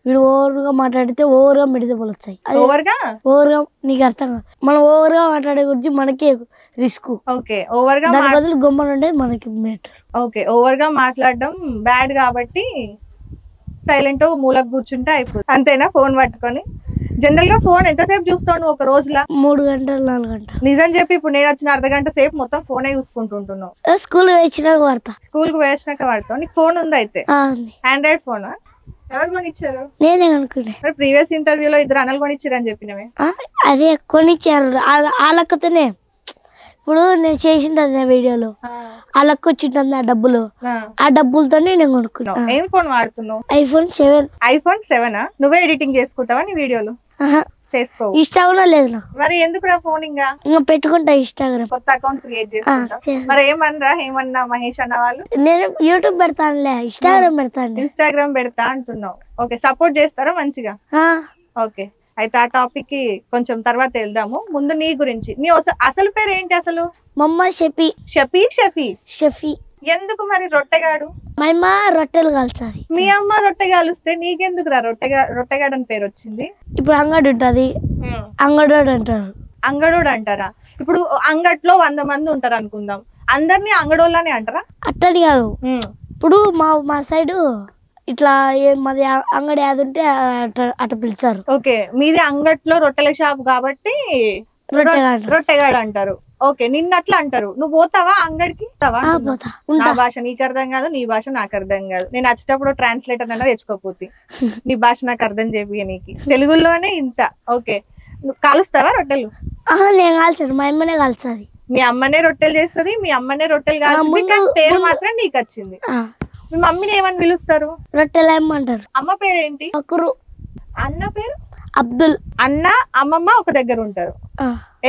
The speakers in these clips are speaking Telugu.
వీడు ఓవర్గా మాట్లాడితే ఓవర్గా మెడిదెబ్బలు వచ్చాయి. ఓవర్గా నీకు అర్థం కాదు. మనం ఓవర్గా మాట్లాడే గురించి మనకే రిస్క్. ఓకే, ఓవర్గా దాని బదులు గొమ్మలు ఉండేది మనకి బెటర్. ఓకే, ఓవర్గా మాట్లాడడం బ్యాడ్ కాబట్టి సైలెంట్ మూలకు కూర్చుంటే అయిపోతుంది, అంతేనా? ఫోన్ పట్టుకొని జనరల్ గా ఫోన్ ఎంతసేపు చూస్తావు ఒక రోజులా? 3 గంటలు 4 గంటలు. నిజం చెప్పి ఇప్పుడు నేను వచ్చిన అర్ధగంట సేపు మొత్తం ఫోనే చూసుకుంటుంటున్నావు. స్కూల్ వేసినాక వాడతా. స్కూల్ కు వేసినాక వాడతావు. నీకు ఫోన్ ఉంది అయితే? ఆండ్రాయిడ్ ఫోన్ ఎవరు కొనిచ్చారు? నేనే అనుకునే. ప్రీవియస్ ఇంటర్వ్యూలో 2 అన్నలు కొనిచ్చారు అని చెప్పినవే. అదే కొనిచ్చారు వాళ్ళకతోనే. ఇప్పుడు నేను చేసింది వీడియోలో వాళ్ళకి వచ్చింటుంది ఆ డబ్బులు. ఆ డబ్బులతోనే నేను కొనుక్కున్నా. ఏం ఫోన్ వాడుతున్నావు? iPhone 7. iPhone 7? నువ్వే ఎడిటింగ్ చేసుకుంటావా నీ వీడియోలు? చేసుకో. ఇన్స్టాగ్రామ్ లేదు నాకు. మరి ఎందుకు రా ఫోన్? ఇంకా పెట్టుకుంటా ఇన్స్టాగ్రామ్. కొత్త అకౌంట్ క్రియేట్ చేసుకుంటా. మరి ఏమన్నా మహేష్ అన్న వాళ్ళు? నేను యూట్యూబ్ పెడతానులే, ఇన్స్టాగ్రామ్ పెడతాను. ఇన్స్టాగ్రామ్ పెడతా అంటున్నావు. ఓకే, సపోర్ట్ చేస్తారా మంచిగా? ఓకే, అయితే ఆ టాపిక్ కి కొంచెం తర్వాత వెళ్దాము. ముందు నీ గురించి. నీ అసలు పేరు ఏంటి అసలు? మమ్మ షఫీ. షఫీ? షఫీ షఫీ. ఎందుకు మరి రొట్టెగాడు? మా అమ్మ రొట్టెలు కాల్చాలి. మీ అమ్మ రొట్టె కాలుస్తే నీకెందుకు రా రొట్టెగాడు అని పేరు వచ్చింది? ఇప్పుడు అంగడి ఉంటది, అంగడోడు అంటారు. అంగడోడు అంటారా? ఇప్పుడు అంగట్లో 100 మంది ఉంటారు అనుకుందాం, అందరినీ అంగడోళ్ళని అంటారా? అట్టని కాదు. ఇప్పుడు మా సైడ్ ఇట్లా మాది అంగడి అది ఉంటే అట్ట పిలిచారు. ఓకే, మీది అంగట్లో రొట్టెల షాప్ కాబట్టి రొట్టెగాడు అంటారు. ఓకే, నిన్న అట్లా అంటారు. నువ్వు పోతావా అంగడికి? నా భాష నీకు అర్థం కాదు, నీ భాష నాకు అర్థం కాదు. నేను వచ్చేటప్పుడు ట్రాన్స్లేటర్ అన్నా తెచ్చుకోపోతే నీ భాష నాకు అర్థం చేపి నీకు తెలుగులోనే ఇంత. ఓకే, నువ్వు కాలుస్తావా రొట్టెలు? నేను కాల్చాను, మా అమ్మనే కాల్చాది. మీ అమ్మనే రొట్టెలు చేస్తుంది, మీ అమ్మనే రొట్టెలు కాల్చింది, కానీ పేరు మాత్రం నీకు వచ్చింది. మీ మమ్మీని ఏమని పిలుస్తారు? రొట్టెలు ఏమంటారు. అమ్మ పేరేంటి? అకురు. అన్న పేరు? అబ్దుల్. అన్న అమ్మమ్మ ఒక దగ్గర ఉంటారు.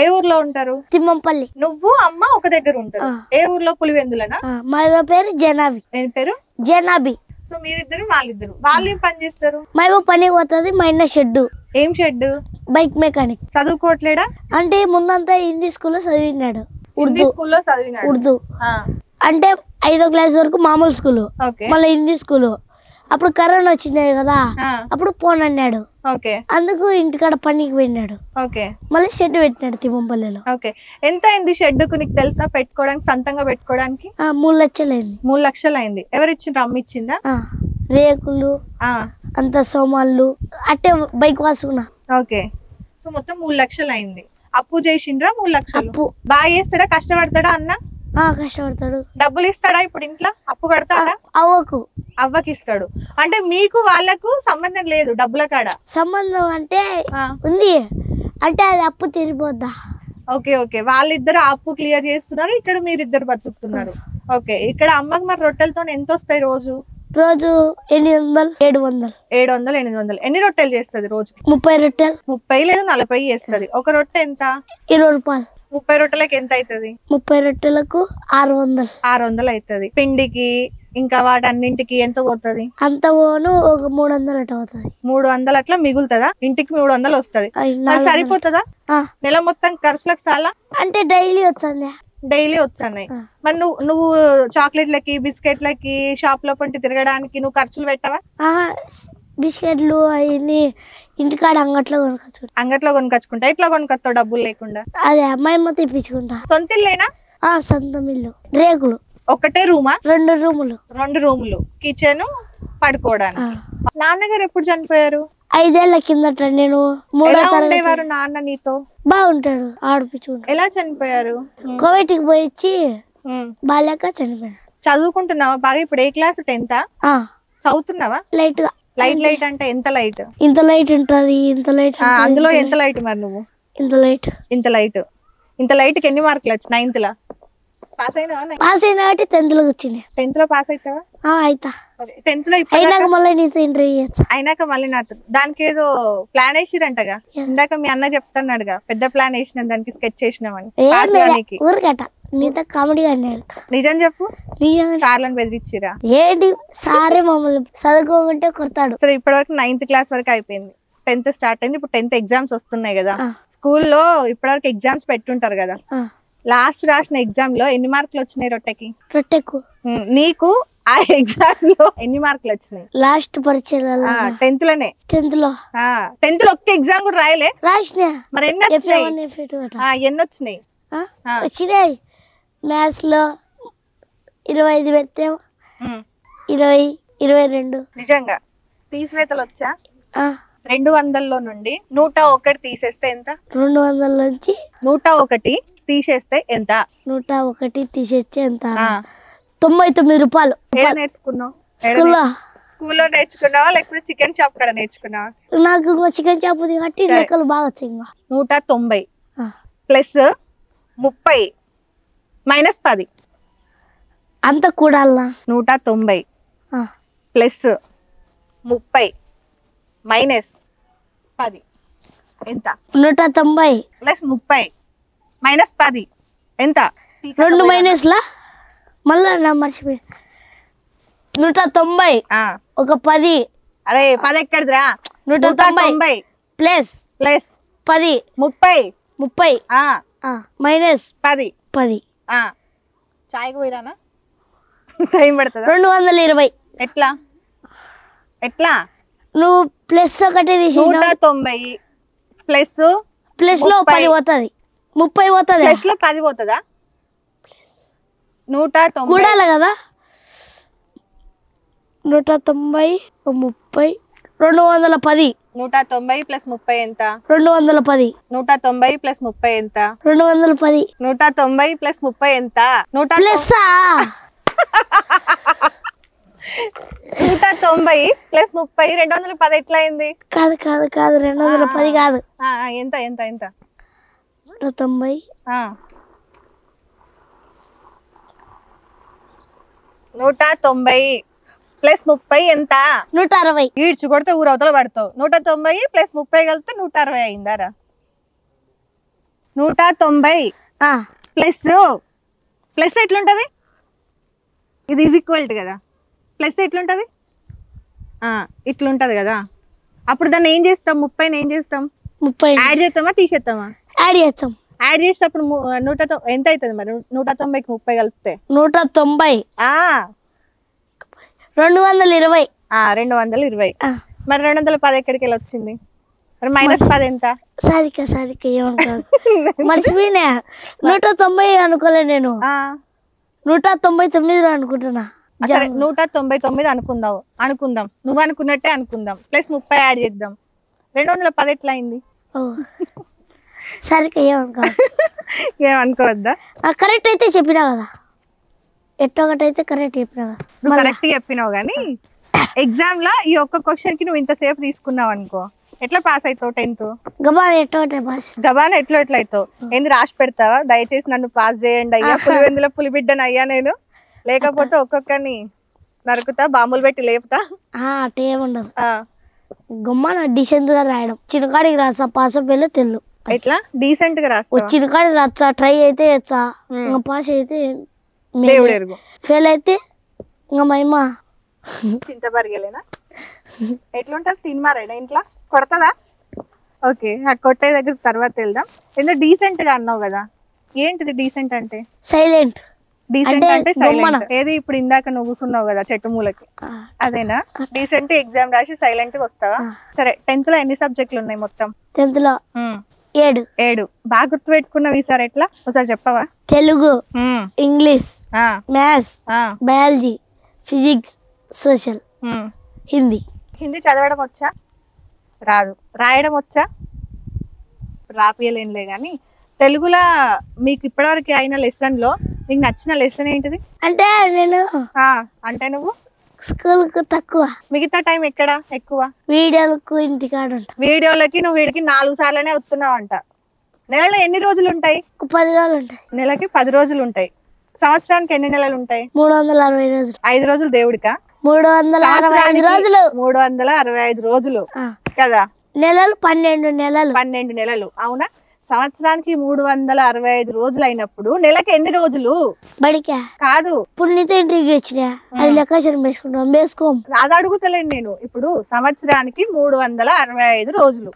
ఏ ఊర్లో ఉంటారు? తిమ్మంపల్లి. నువ్వు అమ్మ ఒక దగ్గర ఉంటారు. ఏ ఊర్లో? పులివెందులనా? మా పేరు జనాబి. ఏం పేరు? జనాబి. సో మీరిద్దరు వాళ్ళిద్దరు. వాళ్ళు ఏం పని చేస్తారు? మా పని పోతుంది. మా అన్న షెడ్. ఏం షెడ్? Bike mechanic. చదువుకోవట్లేడా? అంటే ముందంతా హిందీ స్కూల్లో చదివినాడు. ఉర్దూ స్కూల్లో చదివినాడు. ఉర్దూ అంటే 5వ క్లాస్ వరకు మామూలు స్కూల్, మళ్ళీ హిందీ స్కూల్. అప్పుడు కరోనా వచ్చినాయి కదా, అప్పుడు ఫోన్ అన్నాడు. అందుకు ఇంటికాడ పనికి పోయినాడు. మళ్ళీ షెడ్ పెట్టినాడు తిమ్మంపల్లిలో. ఎంత అయింది షెడ్ కు నీకు తెలుసా? పెట్టుకోవడానికి, సొంతంగా పెట్టుకోవడానికి 3 లక్షలు అయింది. 3 లక్షలు అయింది. ఎవరు ఇచ్చిండ్రు? అమ్మ ఇచ్చిందా? రేకులు అంత సోమాళ్ళు అట్టే బైక్ వాసుకున్నా. ఓకే, సో మొత్తం 3 లక్షలు అయింది. అప్పు చేసిండ్రా? 3 లక్షలు. బాగా చేస్తాడా? కష్టపడతాడా అన్న? కష్టపడతాడు. డబ్బులు ఇస్తాడా ఇప్పుడు ఇంట్లో? అప్పు కడతాడా? అవ్వకి ఇస్తాడు. అంటే మీకు వాళ్ళకు సంబంధం లేదు డబ్బుల కాడ? సంబంధం అంటే ఉంది, అంటే అది అప్పు తీరిపోద్దా. ఓకే ఓకే, వాళ్ళిద్దరు అప్పు క్లియర్ చేస్తున్నారు, ఇక్కడ మీరిద్దరు బతుకుతున్నారు. ఓకే, ఇక్కడ అమ్మకి మరి రొట్టెలతో ఎంత వస్తాయి రోజు? 800 700. 700 800. ఎన్ని రొట్టెలు చేస్తుంది రోజు? 30 రొట్టెలు. 30 లేదా 40 చేస్తుంది. ఒక రొట్టె ఎంత? 20 రూపాయలు. 30 రొట్టెలకు ఎంత అవుతుంది? 30 రొట్టెలకు 600. 600 అవుతుంది. పిండికి ఇంకా వాటన్నింటికి ఎంత పోతుంది? అంత పోను ఒక 300 అట్లా అవుతుంది. 300 అట్లా మిగులుతుందా? ఇంటికి 300 వస్తుంది. సరిపోతుందా నెల మొత్తం ఖర్చులకు? చాలా అంటే డైలీ వచ్చాను. డైలీ వచ్చాయి. మరి నువ్వు చాక్లెట్లకి బిస్కెట్లకి షాప్ లో పంటి తిరగడానికి నువ్వు ఖర్చులు పెట్టవా? బిస్కెట్లు అవన్నీ ఇంటికాడ అంగట్లో కొనుకొచ్చుకుంటా. ఎట్లా కొనుకొస్తావు డబ్బులు లేకుండా? అదే అమ్మాయి తెప్పించుకుంటా. సొంత ఇల్లేనా? సొంతం ఇల్లు. రేకులు. ఒకటే రూమా? 2 రూములు. 2 రూములు, కిచెన్, పడుకోవడానికి. నాన్నగారు ఎప్పుడు చనిపోయారు? 5 ఏళ్ల కిందట. నేను 3వ తరగతి. నాన్న నీతో బాగుంటాడు, ఆడిపించుకుంటా. ఎలా చనిపోయారు? కోవిడ్కి పోయి బాలేక చనిపోయాడు. చదువుకుంటున్నావా బాగా? ఇప్పుడు ఏ క్లాస్? 10th? చదువుతున్నావా? లైట్ గా. లైట్ అంటే ఎంత లైట్? ఇంత లైట్ ఉంటది, ఇంత లైట్. అందులో ఎంత లైట్ మరి నువ్వు? ఇంత లైట్ కి ఎన్ని మార్కులు వచ్చి? 9th లో పాస్ అయినా? పాస్ అయినా 10th లో వచ్చింది. 10th లో పాస్ అవుతావా? అయితా. 10th లో అయినాక మళ్ళీ నీతో ఇంటర్వ్యూ అయినాక మళ్ళీ నాతో. దానికి ఏదో ప్లాన్ వేసిరంటగా ఇందాక మీ అన్న చెప్తున్నాడుగా, పెద్ద ప్లాన్ వేసిన దానికి స్కెచ్ చేసినామని. ఊరికట నీతో కామెడీ అన్నాడు. నిజం చెప్పు. సార్లను బెదిరించిరా? ఏంటి సారే మమ్మల్ని చదువుకోమంటే కొడతాడు. సరే, ఇప్పటివరకు 9th క్లాస్ వరకు అయిపోయింది, 10th స్టార్ట్ అయింది. ఇప్పుడు 10th ఎగ్జామ్స్ వస్తున్నాయి కదా. స్కూల్లో ఇప్పటివరకు ఎగ్జామ్స్ పెట్టుంటారు కదా. లాస్ట్ రాసిన ఎగ్జామ్ లో ఎన్ని మార్కులు వచ్చినాయి రొట్టెకి? రొట్టెకు నీకు ఆ ఎగ్జామ్ లో ఎన్ని మార్కులు వచ్చినాయి? లాస్ట్ పరీక్షలలో 10th లోనే. 10th లో 10th లో ఒక్క ఎగ్జామ్ కూడా రాయలే? రాసిన. మరి ఎన్ని వచ్చినాయి? ఎన్ని వచ్చినాయి? వచ్చినాయి. మ్యాథ్స్ లో 25 పెడితే 20, 22. నిజంగా తీసివేతలు వచ్చా? 200లో నుండి 101 తీసేస్తే ఎంత? 200 నుంచి 101 తీసేస్తే ఎంత? 101 తీసేస్తే ఎంత? 99 రూపాయలు. నేర్చుకున్నావు? స్కూల్లో నేర్చుకున్నావా లేకపోతే చికెన్ షాప్ కాడ నేర్చుకున్నావా? నాకు చికెన్ షాప్ ఉంది కాబట్టి లెక్కలు బాగా వచ్చాయి. 190 ప్లస్ 30 మైనస్ 10 అంత కూడా 190 ప్లస్ 30 మైనస్ 10 ఎంత? 190 ప్లస్ 30 మైనస్ 10 ఎంత? 2 మైనస్లా మళ్ళా నా మర్చిపోయి. 190 ఒక 10. అరే 10 ఎక్కడిదిరా? 190 ప్లస్ 10 30 మైనస్ 10. చాయ్ పోయిరానా? టైం పడుతుందా? 220. ఎట్లా నువ్వు ప్లస్ ఒకటి తీసి 190 ప్లస్ లో 10 పోతుంది. 30 పోతుంది. ప్లస్ లో 10 పోతుందా? 190 కూడాలి కదా. 190 30 210. 190 ప్లస్ 30 ఎంత? 210. 190 ప్లస్ 30 ఎంత? 210. 190 ప్లస్ 30 ఎంత? ప్లస్ 190 ప్లస్ 30 210 ఎట్లా అయింది? కాదు 210 కాదు. ఎంత ఎంత ఎంత? 190 190 ప్లస్ 30 ఎంత? 160. ఈడ్చు కొడితే ఊరు అవతల పడతావు. 190 ప్లస్ 30 కలిపితే 160 అయిందారా? 190 ప్లస్ ఎట్లుంటది? ఇది ఈజ్ ఈక్వల్ కదా. ప్లస్ ఎట్లుంటది? ఇట్లుంటది కదా. అప్పుడు దాన్ని ఏం చేస్తాం? 30ని ఏం చేస్తాం? 30 యాడ్ చేస్తామా తీసేస్తామా? యాడ్ చేస్తాం. యాడ్ చేసేటప్పుడు 190 ఎంత అవుతుంది మరి? 190కి 30 కలిపితే 190 220. 220. మరి 210 ఎక్కడికి వెళ్ళి వచ్చింది? మరి మైనస్ 10 ఎంత? సరిగ్గా ఏమనుకోదు. మర్చిపోయినా. 190 అనుకోలే నేను. 199 అనుకుంటున్నా. 199 అనుకుందాం. నువ్వు అనుకున్నట్టే అనుకుందాం. ప్లస్ 30 యాడ్ చేద్దాం. 210 ఎట్లా అయింది? సరిగ్గా ఏమనుకోవద్దా? కరెక్ట్ అయితే చెప్పినా కదా. ఎట్టొకటైతే కరెక్ట్ చెప్పినా కదా. నువ్వు కరెక్ట్ చెప్పినావు కానీ ఎగ్జామ్ లో ఈ ఒక్క క్వశ్చన్ కి నువ్వు ఇంతసేపు తీసుకున్నావు అనుకో, ఎట్లా పాస్ అవుతావు? 10th గబాన్ ఎట్టొకటే pass. గబాన్ ఎట్లా అవుతావు? ఏంది రాసి పెడతావా? దయచేసి నన్ను పాస్ చేయండి అయ్యా, పులివెందుల పులిబిడ్డను అయ్యా నేను, లేకపోతే ఒక్కొక్కరిని నరుకుతా, బాంబులు పెట్టి లేపుతా. అట్లా ఏముండదు. గమ్మ డీసెంట్ గా రాయడం. చిన్నకాడికి రాసా పాస్ వెళ్ళి తెలు. ఎట్లా డీసెంట్ గా రాస్తా? చిన్నకాడికి రాచ్చా, ట్రై అయితే వచ్చా, ఇంకా పాస్ అయితే ఫెయిల్ అయితే ఇంకా మహిమా చింతబరిగేలేనా? ఎట్లుంటది? తినమారేనా ఇంట్లో? కొడతదా? ఓకే, ఆ కొట్టే దగ్గర తర్వాత వెళ్దాం. ఎందుకు డీసెంట్ గా అన్నావు కదా, ఏంటిది డీసెంట్ అంటే? సైలెంట్. డీసెంట్ అంటే సైలెంట్. ఏది ఇప్పుడు ఇందాక నువ్వు కూర్చున్నావు కదా చెట్టు మూలకి, అదేనా డీసెంట్? ఎగ్జామ్ రాసి సైలెంట్ గా వస్తావా? సరే, 10th లో ఎన్ని సబ్జెక్టులు ఉన్నాయి మొత్తం? 10th లో 7. బాగా గుర్తు పెట్టుకున్నావు ఈసారి. ఎట్లా ఒకసారి చెప్పవా? Telugu, English, maths, biology, physics, social, Hindi. Hindi చదవడం వచ్చా? రాదు. రాయడం వచ్చా? రాపియలేనులే కానీ తెలుగులో మీకు ఇప్పటివరకు అయిన లెసన్ లో నీకు నచ్చిన లెసన్ ఏంటిది? అంటే నేను నువ్వు స్కూల్ కు తక్కువ, మిగతా టైం ఎక్కడ ఎక్కువ? వీడియోలకు ఇంటికాడ ఉంటా. వీడియోలకి నువ్వు వీడికి 4 సార్లనే వస్తున్నావు అంట. నెలలో ఎన్ని రోజులు ఉంటాయి? 10 రోజులు ఉంటాయి. నెలకి 10 రోజులు ఉంటాయి. సంవత్సరానికి ఎన్ని నెలలు ఉంటాయి? 360 రోజులు. 5 రోజులు దేవుడికా? 365 రోజులు. 365 రోజులు కదా. నెలలు 12 నెలలు. 12 నెలలు, అవునా? సంవత్సరానికి 365 రోజులు అయినప్పుడు నెలకి ఎన్ని రోజులు? బడికా కాదు, ఇప్పుడు నీతో ఇంటికి వచ్చినా అది లెక్కాచారం వేసుకుంటాం. వేసుకోం. అది అడుగుతలేను నేను. ఇప్పుడు సంవత్సరానికి 365 రోజులు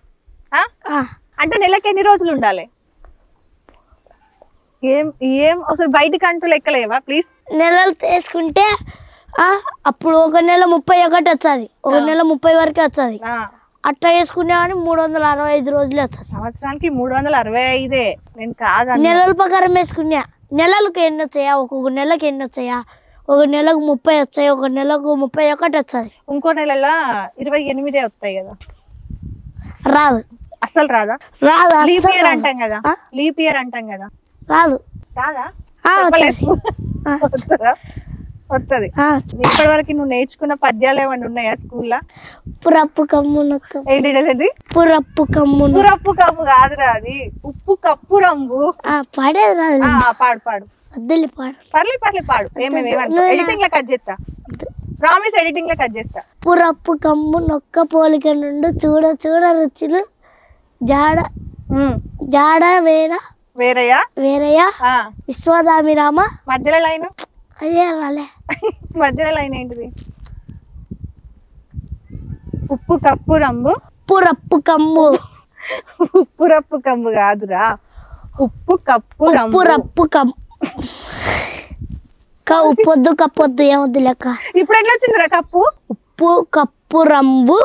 అంటే నెలకి ఎన్ని రోజులు ఉండాలి? ఏం అసలు బయటికి అంటూ లెక్కలేవా ప్లీజ్? నెలలు తీసుకుంటే అప్పుడు ఒక నెల 31 వచ్చేది, ఒక నెల 30 వరకే వచ్చేది. అట్లా వేసుకునే కానీ 365 రోజులే వస్తుంది. సంవత్సరానికి 365. నేను కాదు, నెలల ప్రకారం వేసుకున్నా. నెలలకు ఎన్ని వచ్చాయా, ఒక్కొక్క నెలకు ఎన్ని వచ్చాయా, ఒక నెలకు 30 వచ్చాయి, ఒక నెలకు 31 వచ్చాయి. ఇంకో నెలలో 28 వస్తాయి కదా. రాదు, అసలు రాదా? రాదు. లీప్ ఇయర్ అంటాం కదా, లీప్ ఇయర్ అంటాం కదా. రాదు. రాదా? వస్తుంది. ఇప్పటి వరకు నువ్వు నేర్చుకున్న పద్యాలు ఏమైనా ఉన్నాయా స్కూల్లో? పురప్పు కమ్ము నొక్క ఏంటి? పురప్పు కమ్ము. పురప్పు కమ్ము కాదురా, అది ఉప్పు కప్పు రంగు. పాడేది రాదు. పాడు పాడు. వద్దులే పాడు. పర్లేదు పాడు. ఎడిటింగ్ లో కట్ చేస్తా, ప్రామిస్, ఎడిటింగ్ లో కట్ చేస్తా. పురప్పు కమ్ము నొక్క పోలిక నుండు చూడ చూడ రుచులు జాడ జాడ వేరయ్యా విశ్వదామిరామ. మధ్యలో లైన్ అదే రాలే. మధ్యలో లైన్ ఏంటిది? ఉప్పు కప్పు రంగు పురప్పు కమ్ము. ఉప్పురప్పు కమ్ము కాదురా, ఉప్పు కప్పు రప్పు కమ్ము. ఉప్పొద్దు కప్పొద్దు ఏమొద్దు లెక్క. ఇప్పుడు ఎట్లా వచ్చిందిరా కప్పు? ఉప్పు కప్పు రంబు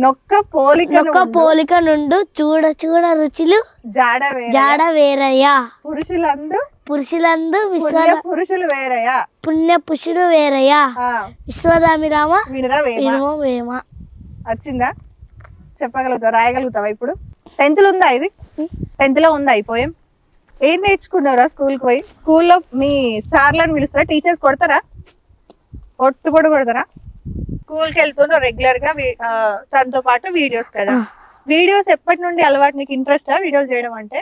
నొక్క పోలిక నుండు చూడ చూడ రుచులు జాడ వేరయ్యా పురుషులందు పురుషులు వేరయ్యా పుణ్య పురుషులు వేరయ్యా విశ్వదామిరామ వేమ. వచ్చిందా? చెప్పగలుగుతావు, రాయగలుగుతావా? ఇప్పుడు 10th లో ఉందా? ఇది 10th లో ఉందా ఈ పోయం? ఏం నేర్చుకున్నారా స్కూల్కి పోయి? స్కూల్లో మీ సార్లను పిలుస్తారా? టీచర్స్ కొడతారా? ఒట్టుపొడు కొడతారా? స్కూల్కి వెళ్తున్నావు రెగ్యులర్ గా, తనతో పాటు వీడియోస్ కదా. వీడియోస్ ఎప్పటి నుండి అలవాటు నీకు? ఇంట్రెస్ట్ వీడియోలు చేయడం అంటే?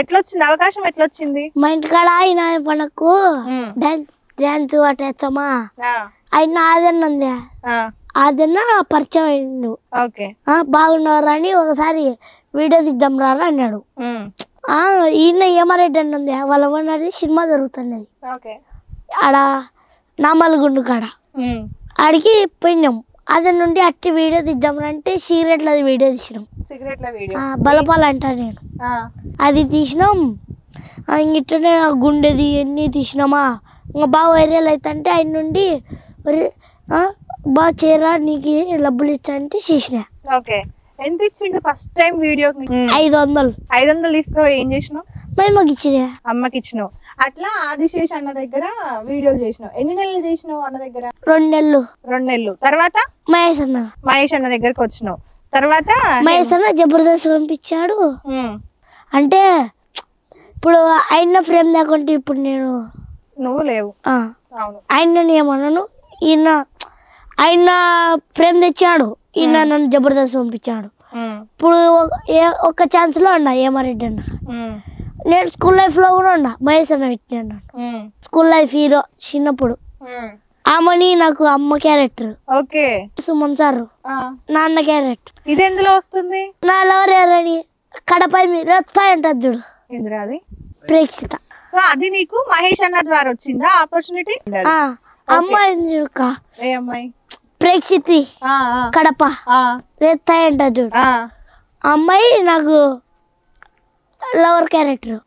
ఎట్లొచ్చింది అవకాశం? ఎట్లొచ్చింది? మా ఇంటికాడ ఆయన మనకు డాన్స్ అట్టేచ్చమా, ఆయన ఆదన్న ఉంది, ఆదన్న పరిచయం అయ్యిండు. బాగున్నారు అని ఒకసారి వీడియో తీద్దాం రారా అన్నాడు. ఈయన ఏమారెడ్డి అని ఉంది, వాళ్ళ ఉన్నది సినిమా జరుగుతున్నది ఆడ నామల్గుండు కాడ. ఆడికి పోయినాం, అది నుండి అట్టి వీడియో తీద్దామంటే సిగరెట్ల వీడియో తీసినాం. బలపాలు అంటా నేను, అది తీసినాం. ఇట్లనే గుండెది ఎన్ని తీసినామా, ఇంకా బాగా వైరల్ అవుతుంటే ఆయన నుండి బాగా చేరా నీకు డబ్బులు ఇచ్చా అంటే చేసినా. ఎంత ఇచ్చిండు ఫస్ట్ టైం వీడియో? 500. 500 తీసుకో. ఏం చేసినావు? అమ్మకి ఇచ్చినా. అమ్మకి ఇచ్చినావు. అట్లా ఆదిశేష్ అన్న దగ్గర వీడియోలు చేసినావు. ఎన్ని నెలలు చేసినావు అన్న దగ్గర? 2 నెలలు. 2 నెలలు. తర్వాత మహేష్ అన్న దగ్గరకు వచ్చినావు. తర్వాత మహేష్ అన్న జబర్దస్త్ పంపించాడు. అంటే ఇప్పుడు ఆయన ఫ్రేమ్ దాకుంటే ఇప్పుడు నేను నువ్వు లేవు. ఆయన ఏమన్నాను, ఆయన ఫ్రేమ్ తెచ్చాడు, ఈయన నన్ను జబర్దస్త్ పంపించాడు. ఇప్పుడు ఒక ఛాన్స్ లో ఉన్నా ఏమారెడ్డి అన్న. నేను స్కూల్ లైఫ్ లో కూడా ఉన్నా, మహేష్ అన్న పెట్టినా. స్కూల్ లైఫ్ హీరో చిన్నప్పుడు. ఆమెని నాకు అమ్మ క్యారెక్టర్, సుమన్ సార్ నాన్న క్యారెక్టర్. ఇది ఎందులో వస్తుంది? నా లవర్ ఎవరని కడపై మీరు వస్తాయంటది చూడు, ప్రేక్షిత. సో అది నీకు మహేష్ అన్న ద్వారా వచ్చిందా ఆపర్చునిటీ? అమ్మాయి చూడక, ఏ అమ్మాయి? ప్రేక్షితి, కడప రేస్తాయంటది చూడు. అమ్మాయి నాకు లవర్ క్యారెక్టర్.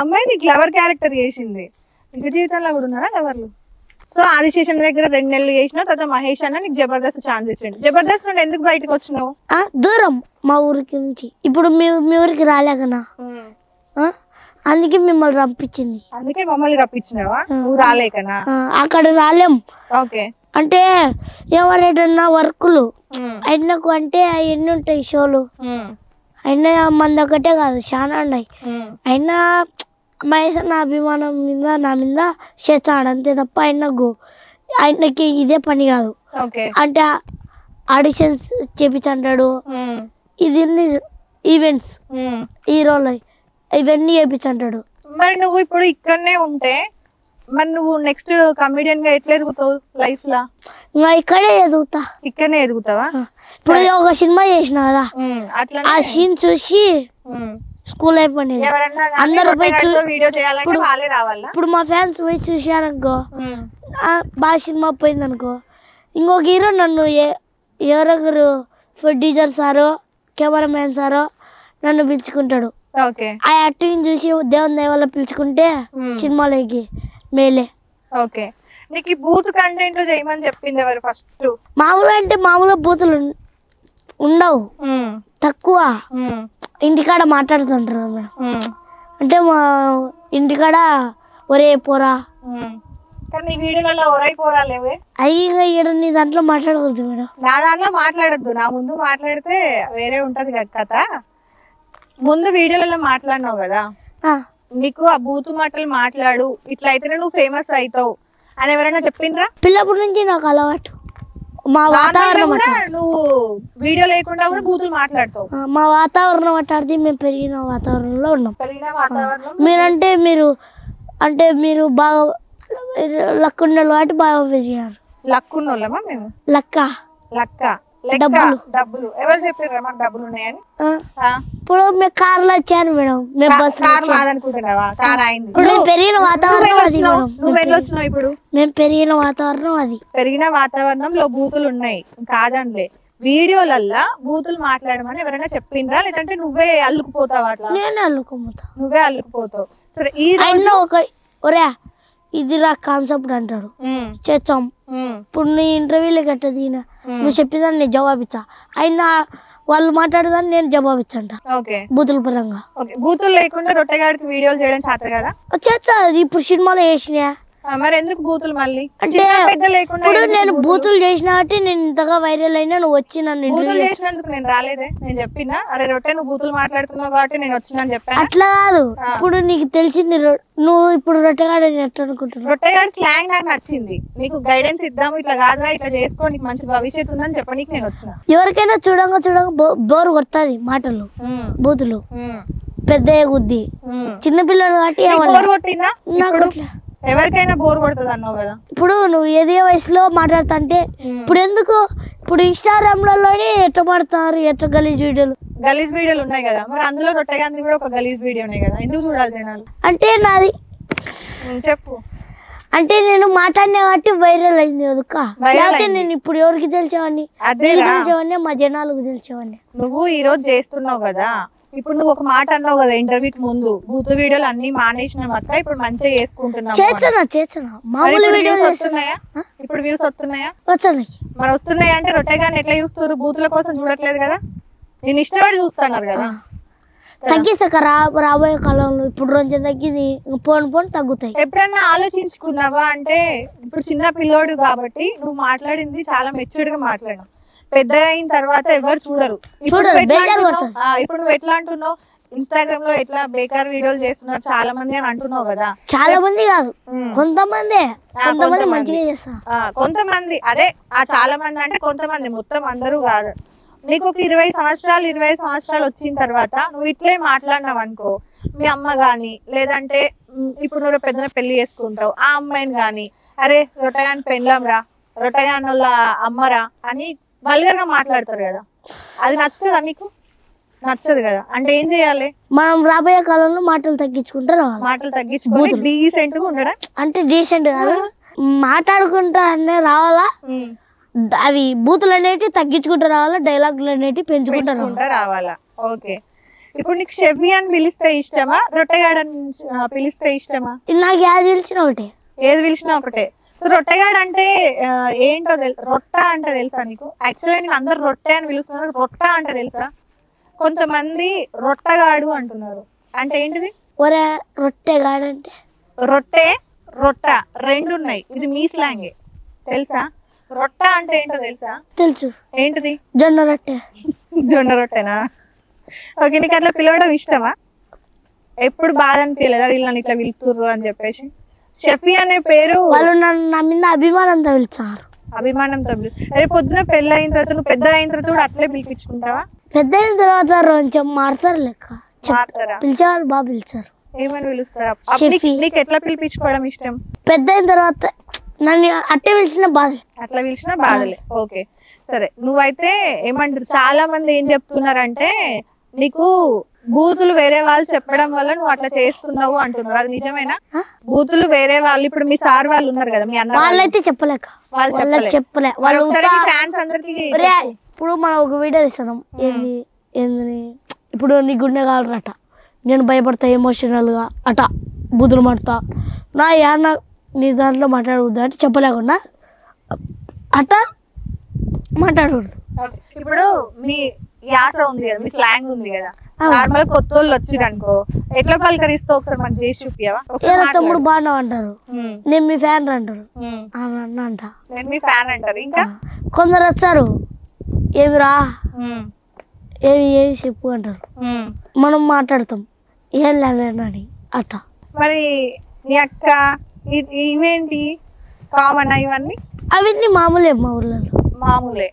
అమ్మాయి నీకు లవర్ క్యారెక్టర్ చేసింది. ఇంకా జీవితంలో కూడా ఉన్నారా లవర్లు? సో ఆదిశేషన్ దగ్గర 2 నెలలు చేసినావు. తర్వాత మహేష్ అన్న నీకు జబర్దస్త్ ఛాన్స్ ఇచ్చిండు. జబర్దస్త్ నుండి ఎందుకు బయటకు వచ్చినావు? దూరం మా ఊరికి నుంచి. ఇప్పుడు మీ ఊరికి రాలేకనా, అందుకే మిమ్మల్ని రప్పించింది. అందుకే మమ్మల్ని రప్పించినావా? నువ్వు రాలేకనా? అక్కడ రాలేం. ఓకే. అంటే ఎవరైనా వర్కులు అయినకు అంటే ఎన్ని ఉంటాయి షోలు, అయినా మంది ఒకటే కాదు చాలా ఉన్నాయి. అయినా మహేష్ నా అభిమానం మీద నా మీద చేస్తాడు అంతే తప్ప ఆయనకి ఇదే పని కాదు. అంటే ఆడిషన్స్ చేపించంటాడు, ఇది ఈవెంట్స్ హీరోలు ఇవన్నీ చేపించంటాడు. మరి నువ్వు ఇప్పుడు ఇక్కడనే ఉంటే మరి నువ్వు నెక్స్ట్ కమెడియన్ గా ఎట్లా ఎదుగుతావు లైఫ్ లా? ఇంకా ఇక్కడనే ఎదుగుతావా? ఇప్పుడు ఒక సినిమా చేసిన కదా, ఆ సీన్ చూసి స్కూల్ అయిపోయింది. అందరూ ఇప్పుడు మా ఫ్యాన్స్ పోయి చూసారనుకో, బాగా సినిమా పోయింది అనుకో, ఇంకొక హీరో నన్ను ఎవరెవరు ప్రొడ్యూసర్ సారో కెమెరామెన్ సారో నన్ను పిలుచుకుంటాడు. ఆ యాక్టింగ్ చూసి దేవుని దయ వల్ల పిలుచుకుంటే సినిమాలోకి మేలే. ఓకే. నీకు ఈ బూత్ కంటెంట్ చేయమని చెప్పింది ఎవరు ఫస్ట్? మామూలు అంటే మామూలు బూతులు ఉండవు, తక్కువ. ఇంటికాడ మాట్లాడుతుంటారు కదా మేడం. అంటే మా ఇంటికాడ ఒరే పోరా. కానీ ఈ వీడియోలలో ఒరై పోరాలేవే అయ్యి నీ దాంట్లో మాట్లాడకూడదు మేడం. నా దాంట్లో మాట్లాడద్దు, నా ముందు మాట్లాడితే వేరే ఉంటది కథ. ముందు వీడియోలలో మాట్లాడినావు కదా, నీకు ఆ బూతు మాటలు మాట్లాడు ఇట్లా అయితేనే నువ్వు ఫేమస్ అవుతావు అని ఎవరైనా చెప్పిండ్రా? పిల్లప్పటి నుంచి నాకు అలవాటు. మా వాతావరణం నువ్వు వీడియో లేకుండా కూడా బూతులు మాట్లాడతావు. మా వాతావరణం మాట్లాడితే మేము పెరిగిన వాతావరణంలో ఉన్నాం. పెరిగిన వాతావరణం మీరంటే మీరు బాగా లక్ ఉన్న వాటి బాగా పెరిగినారు. లక్ ఉన్నోళ్ళమా మేము? లక్క డబ్బులు ఎవరు చెప్పారు మాకు డబ్బులు ఉన్నాయని? ఇప్పుడు మేము కార్లో వచ్చాను మేడం, మేము బస్సు అనుకుంటున్నావా? కార్ అయింది. పెరిగిన వాతావరణం అది మేడం. నువ్వు వెళ్ళొచ్చినావు ఇప్పుడు? మేము పెరిగిన వాతావరణం అది. పెరిగిన వాతావరణంలో బూతులు ఉన్నాయి కాదంలే. వీడియోలల్లా బూతులు మాట్లాడమని ఎవరైనా చెప్పిండ్రా, లేదంటే నువ్వే అల్లుకుపోతావు? అట్లా నేనే అల్లుకుపోతా. నువ్వే అల్లుకుపోతావు. సరే, ఈ ఒరే ఇది రా కాన్సెప్ట్ అంటాడు, చేస్తాం. ఇప్పుడు నీ ఇంటర్వ్యూలో గట్ట దీనా నువ్వు చెప్పేదాన్ని నేను జవాబిచ్చా, అయినా వాళ్ళు మాట్లాడేదాన్ని నేను జవాబిచ్చంట బూతుల పరంగా. బూతులు లేకుండా రొట్టెగాడికి వీడియోలు చేయడం చేత కదా? చేస్తా. ఇప్పుడు సినిమాలో వేసినా మరి ఎందుకు బూతులు? మళ్ళీ అంటే ఇప్పుడు నేను బూతులు చేసిన కాబట్టి నేను ఇంతగా వైరల్ అయినా, నువ్వు వచ్చి నన్ను ఇంటర్వ్యూ చేసినందుకు నేను రాలేదే. నేను చెప్పినా అరే రొట్టె నువ్వు బూతులు మాట్లాడుతున్నావు కాబట్టి నేను వచ్చినా చెప్పాను. అట్లా కాదు, ఇప్పుడు నీకు తెలిసింది. నువ్వు ఇప్పుడు రొట్టెగాడు ఎట్లా అనుకుంటున్నావు? రొట్టెగాడి స్లాంగ్ నాకు నచ్చింది. నీకు గైడెన్స్ ఇద్దాము, ఇట్లా కాదురా ఇట్లా చేసుకో, నీకు మంచి భవిష్యత్తు ఉందని చెప్పనీకి నేను వచ్చిన. ఎవరికైనా చూడంగా బోరు కొడుతుంది మాటలు, బూతులు పెద్ద గుద్ది. చిన్నపిల్లలు కాబట్టి బోరు కొట్టిందా? ఎవరికైనా బోర్ కొడుతుంది అన్నావు కదా. ఇప్పుడు నువ్వు ఏదే వయసులో మాట్లాడుతుంటే ఇప్పుడు ఎందుకు ఇప్పుడు ఇన్స్టాగ్రామ్లలోనే ఎట్లా మాడుతున్నారు, ఎట్లా గలీజ్ వీడియోలు ఉన్నాయి కదా. మరి అందులో రొట్టెగాంది కూడా ఒక గలీజ్ వీడియో ఉన్నాయి కదా, ఎందుకు చూడాలి జనాలు? అంటే నాది చెప్పు. అంటే నేను మాట్లాడినా కాబట్టి వైరల్ అయింది కదక్క. లేకపోతే నేను ఇప్పుడు ఎవరికి తెలిసేవాడిని? తెలిసేవాడిని మా జనాలకు తెలిసేవాడిని. నువ్వు ఈ రోజు చేస్తున్నావు కదా, ఇప్పుడు నువ్వు ఒక మాట అన్నావు కదా ఇంటర్వ్యూకి ముందు, బూతు వీడియోలు అన్ని మానేసిన అక్క ఇప్పుడు మంచిగా చేసుకుంటున్నావు. చేస్తున్నా మామూలు వీడియోలు వస్తున్నాయా? ఇప్పుడు వ్యూస్ వస్తున్నాయా? వచ్చాయి. మరి వస్తున్నాయి అంటే రొట్టెగాని ఎట్లా చూస్తారు? బూతుల కోసం చూడట్లేదు కదా, నేను ఇష్టపడి చూస్తున్నారు కదా. తగ్గిస్తాక రాబోయే కాలంలో ఇప్పుడు రోజు తగ్గింది, పోను తగ్గుతాయి. ఎప్పుడన్నా ఆలోచించుకున్నావా? అంటే ఇప్పుడు చిన్న పిల్లోడు కాబట్టి నువ్వు మాట్లాడింది చాలా మెచ్యూర్డ్ గా మాట్లాడినావు. పెద్ద అయిన తర్వాత ఎవరు చూడరు. ఇప్పుడు నువ్వు ఎట్లా అంటున్నావు, ఇన్స్టాగ్రామ్ లో ఎట్లా బేకార్ వీడియోలు చేస్తున్నారు చాలా మంది అని అంటున్నావు కదా. చాలా మంది కాదు, కొంతమంది మంచిగా చేస్తారు. కొంతమంది అదే ఆ చాలా మంది అంటే కొంతమంది, మొత్తం అందరూ కాదు. నీకు ఒక 20 సంవత్సరాలు వచ్చిన తర్వాత నువ్వు ఇట్లే మాట్లాడినావు అనుకో, మీ అమ్మ గాని లేదంటే ఇప్పుడు నువ్వు పెద్ద పెళ్లి చేసుకుంటావు, ఆ అమ్మాయిని గాని అరే రొట్టెగాని పెళ్ళాం రా, రొట్టెగాని వాళ్ళ అమ్మరా అని వల్గర్ గా మాట్లాడతారు కదా. అది నచ్చుతుందా నీకు? నచ్చదు కదా. అంటే ఏం చేయాలి? మనం రాబోయే కాలంలో మాటలు తగ్గించుకుంటారు. మాటలు తగ్గించుకుంటే డీసెంట్ గా ఉండడం. అంటే డీసెంట్ కాదు, మాట్లాడుకుంటా అనే రావాలా. అవి బూతులు అనేవి తగ్గించుకుంటూ రావాలా, డైలాగులు అనేవి పెంచుకుంటూ రావాలా. ఓకే, ఇప్పుడు నీకు షెఫీ అని పిలిస్తే ఇష్టమా, రొట్టెగాడని పిలిస్తే ఇష్టమా? నాకు ఏది పిలిచినా ఒకటే. ఏది పిలిచినా ఒకటే. సో రొట్టెగాడు అంటే ఏంటో రొట్ట అంటే తెలుసా నీకు? యాక్చువల్గా నేను అందరు రొట్టె అని పిలుస్తున్నారు, రొట్ట అంటే తెలుసా? కొంతమంది రొట్టగాడు అంటున్నారు. అంటే ఏంటిది? రొట్టెగాడు అంటే రొట్ట రెండు ఉన్నాయి, ఇది మీ స్లాంగే తెలుసా? రొట్ట అంటే ఏంటో తెలుసా? తెలుసు. ఏంటిది? జొన్న రొట్టె. జొన్న రొట్టెనా? ఓకే, నీకు అట్లా పిలవడం ఇష్టమా? ఎప్పుడు బాధ అనిపించలేదా వీళ్ళని ఇట్లా పిలుతుర్రు అని చెప్పేసి? షెఫీ అనే పేరు వాళ్ళు నా మీద అభిమానంతో పిలిచారు. అభిమానంతో రేపు పొద్దున పెళ్ళి అయిన తర్వాత నువ్వు పెద్ద అయిన తర్వాత కూడా అట్లే పిలిపించుకుంటావా? పెద్ద అయిన తర్వాత కొంచెం మార్చారు లెక్క పిలిచారు, బాగా పిలిచారు. ఏమని పిలుస్తారా? నీకు ఎట్లా పిలిపించుకోవడం ఇష్టం? పెద్ద అయిన తర్వాత నన్ను అట్టే పిలిచిన బాధ, అట్లా పిలిచిన బాధలే. ఓకే సరే, నువ్వైతే ఏమంటారు, చాలా మంది ఏం చెప్తున్నారంటే నీకు బూతులు వేరే వాళ్ళు చెప్పడం వల్ల నువ్వు అట్లా చేస్తున్నావు అంటున్నారు, అది నిజమేనా? బూతులు వేరే వాళ్ళు, ఇప్పుడు మీ సార్ వాళ్ళు ఉన్నారు కదా, మీ అన్న వాళ్ళైతే చెప్పలేక చెప్పలే వాళ్ళు. ఇప్పుడు మనం ఒక వీడియో తీస్తున్నాం, ఏంది ఇప్పుడు నీ గుండె కాలరట, నేను భయపడతా ఎమోషనల్ గా అట బూతులు మాడతా, నా యాన్న నీ దాంట్లో మాట్లాడకూడదు అంటే చెప్పలేకుండా అట్లా మాట్లాడకూడదు. ఇప్పుడు మీ యాస ఉంది కదా, మీ స్లాంగ్ ఉంది కదా, నార్మల్ కొత్త వాళ్ళు వచ్చిరు అనుకో ఎట్లా పలకరిస్తా ఒకసారి మనకు చేసి చూపియవా? ఏదో తమ్ముడు బాగున్నావు అంటారు, నేను మీ ఫ్యాన్ అంటారు అంట, నేను మీ ఫ్యాన్ అంటారు. ఇంకా కొందరు వస్తారు ఏమిరా ఏమి చెప్పు అంటారు, మనం మాట్లాడతాం ఏం లేదని అట్లా. మరి నీ అక్క ఇవేంటి కామన్ ఇవన్నీ? అవన్నీ మామూలే మా ఊర్లలో, మామూలే.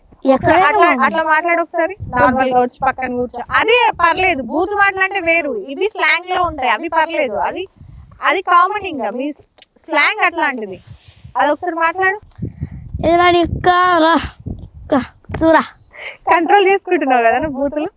అట్లా మాట్లాడు ఒకసారి, నార్మల్ గా వచ్చి పక్కన కూర్చో, అదే పర్లేదు. బూత్ మాటలంటే వేరు, ఇవి స్లాంగ్ లో ఉంటాయి, అవి పర్లేదు. అది కామన్. ఇంకా మీ స్లాంగ్ అట్లాంటిది, అది ఒకసారి మాట్లాడు. కంట్రోల్ చేసుకుంటున్నావు కదా నువ్వు బూతులు.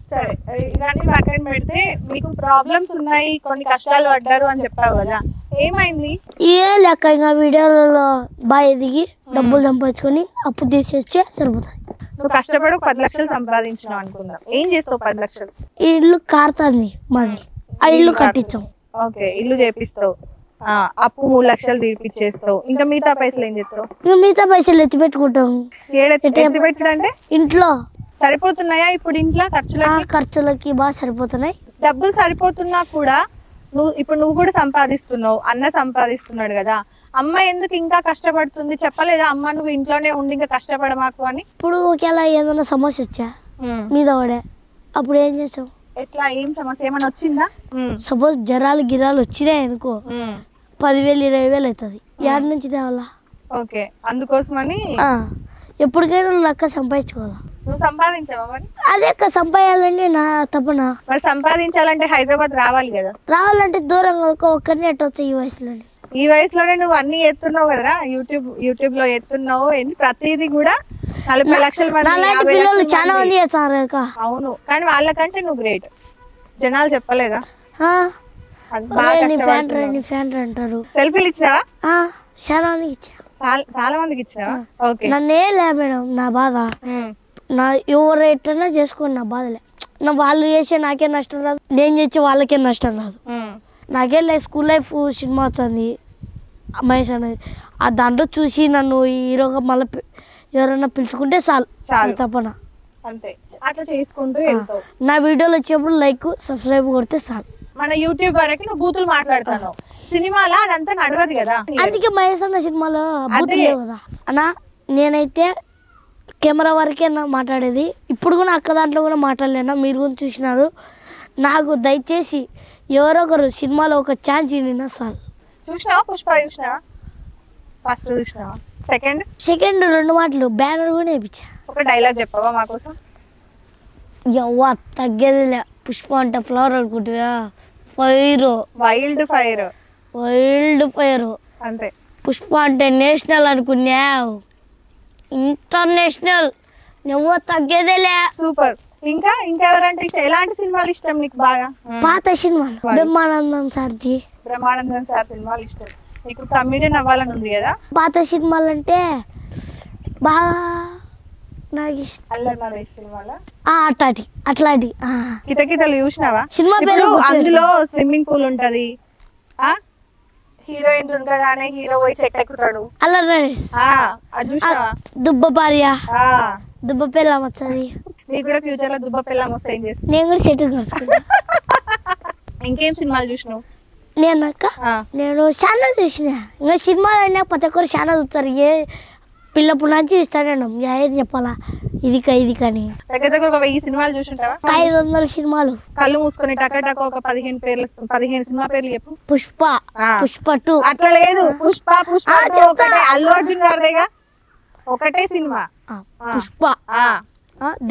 సరే, ఇవన్నీ పక్కన పెడితే మీకు ప్రాబ్లమ్స్ ఉన్నాయి, కొన్ని కష్టాలు పడ్డారు అని చెప్పావు కదా, ఏమైంది? ఏ లెక్క ఇంకా వీడియోలలో బాగా ఎదిగి డబ్బులు సంపాదించుకొని అప్పు తీసేస్తే సరిపోతుంది. నువ్వు కష్టపడి 10 లక్షలు సంపాదించినావు అనుకుందాం, ఏం చేస్తావు 10 లక్షలు? ఈ ఇల్లు కారుతుంది మాది, ఆ ఇల్లు కట్టించాం. ఓకే, ఇల్లు చేపిస్తావు, అప్పు 3 లక్షలు తీర్పిచ్చేస్తావు, ఇంకా మిగతా పైసలు ఏం చేస్తావు? ఇంకా మిగతా పైసలు ఎత్తి పెట్టుకుంటాం. ఎత్తి పెట్టడంటే ఇంట్లో సరిపోతున్నాయా ఇప్పుడు? ఇంట్లో ఖర్చులకి బాగా సరిపోతున్నాయి. డబ్బులు సరిపోతున్నా కూడా నువ్వు కూడా సంపాదిస్తున్నావు, అన్న సంపాదిస్తున్నాడు కదా, అమ్మ ఎందుకు ఇంకా కష్టపడుతుంది చెప్పలేదా? అమ్మ నువ్వు ఇంట్లోనే ఉండి ఇంకా కష్టపడమాకు అని. ఇప్పుడు ఒకేలా ఏదైనా సమస్య వచ్చా మీద పడే అప్పుడు ఏం చేసావు? ఎట్లా, ఏం సమస్య ఏమైనా వచ్చిందా? సపోజ్ గిరాలు వచ్చినాయి అనుకో, 10,000 20,000 అవుతుంది, యాడ్ నుంచి తేవాలా? ఓకే, అందుకోసమని ఎప్పటికైనా లెక్క సంపాదించుకోవాలా. నువ్వు సంపాదించావా మరి? అదే సంపాదించాలంటే నా తప్పన. మరి సంపాదించాలంటే హైదరాబాద్ రావాలి కదా. రావాలంటే దూరంగా ఒక్కరిని ఎట్టవచ్చు ఈ వయసులోనే. ఈ వయసులోనే నువ్వు అన్ని ఎత్తున్నావు కదరా, యూట్యూబ్ లో ఎత్తున్నావు, ప్రతిదీ కూడా 40 లక్షల మంది పిల్లలు చాలా మంది చేస్తారు. అవును, కానీ వాళ్ళకంటే నువ్వు గ్రేట్. జనాలు చెప్పలేదా? అంటారు. సెల్ఫీలు ఇచ్చినావా? చాలా మందికి ఇచ్చా. చాలా మందికి ఇచ్చినావా? ఓకే, నన్నే లే మేడం, నా బాధ నా ఎవరు ఎట్టన్నా చేసుకోండి, నా బాధలే. వాళ్ళు చేసే నాకే నష్టం రాదు, నేను చేసే వాళ్ళకే నష్టం రాదు. నాకే స్కూల్ లైఫ్ సినిమా వచ్చింది మహేష్ అనేది, ఆ దాంట్లో చూసి నన్ను హీరోగా మళ్ళీ ఎవరైనా పిలుచుకుంటే చాలు తప్పన. అంతే, అట్లా చేసుకుంటూ వెళ్తావు. నా వీడియోలు వచ్చేప్పుడు లైక్ సబ్స్క్రైబ్ కొడితే చాలు. మన యూట్యూబ్ వరకు నువ్వు బూతులు మాట్లాడుతాను, సినిమాలో అదంతా నడవదు కదా. అందుకే మహేష్ అన్న సినిమాలో బూతులు లేవు కదా అన్నా. నేనైతే కెమెరా వరకే మాట్లాడేది, ఇప్పుడు కూడా అక్క దాంట్లో కూడా మాట్లాడలేనా, మీరు కూడా చూసినారు. నాకు దయచేసి ఎవరో ఒకరు సినిమాలో ఒక ఛాన్స్ ఇవ్వండి చాలు. చూసినావా పుష్ప? చూసినావా? ఫస్ట్ చూసినావా? సెకండ్ 2 మాటలు బ్యానర్ కూడా వేయించా. ఒక డైలాగ్ చెప్పవా మా కోసం? ఎవ్వ తగ్గేదిలే, పుష్ప అంటే ఫ్లవర్ అనుకుంటా, వైల్డ్ ఫైర్ అంతే. పుష్ప అంటే నేషనల్ అనుకున్నావు, ఇంటర్నేషనల్, నువ్వు తగ్గేదేలే. సూపర్. ఇంకెవరంటే ఎలాంటి సినిమాలు ఇష్టం నీకు బాగా? పాత సినిమాలు, బ్రహ్మానందం సార్ సినిమాలు ఇష్టం. నీకు కమెడియన్ అవ్వాలని ఉంది కదా. పాత సినిమాలు అంటే బాగా నాకు ఇష్టం. అల్లరి నరేష్ సినిమాలో అట్లాంటి కితకితలు చూసినావా? సినిమా పేరు అందులో స్విమ్మింగ్ పూల్ ఉంటది, హీరోయిన్ ఉండగానే హీరో పోయి చెట్టు ఎక్కుతాడు, అల్లరి నరేష్. దుబ్బ భార్య, దుబ్బ పిల్లం వచ్చది. నీకు కూడా ఫ్యూచర్ లో దుబ్బ పిల్లం వస్తే ఏం చేస్తా? నేను కూడా చెట్టు కలుసుకుంటా. ఇంకేం సినిమాలు చూసినావు? నేను చాలా చూసిన. ఇంకా సినిమాలు అయినా ప్రతి ఒక్కరు చాలా చూస్తారు. ఏ పిల్లప్పుడు నుంచి ఇస్తాను ఏం చెప్పాలా, ఇది కానీ దగ్గర ఒక 1000 సినిమాలు చూసుంటావా? 500 సినిమాలు. కళ్ళు మూసుకొని టకటక ఒక 15 సినిమా పేర్లు చెప్పు. పుష్ప 2. అట్లా లేదు, పుష్ప ఒకటే, అల్లు అర్జున్ గారిదేగా ఒకటే సినిమా. పుష్ప,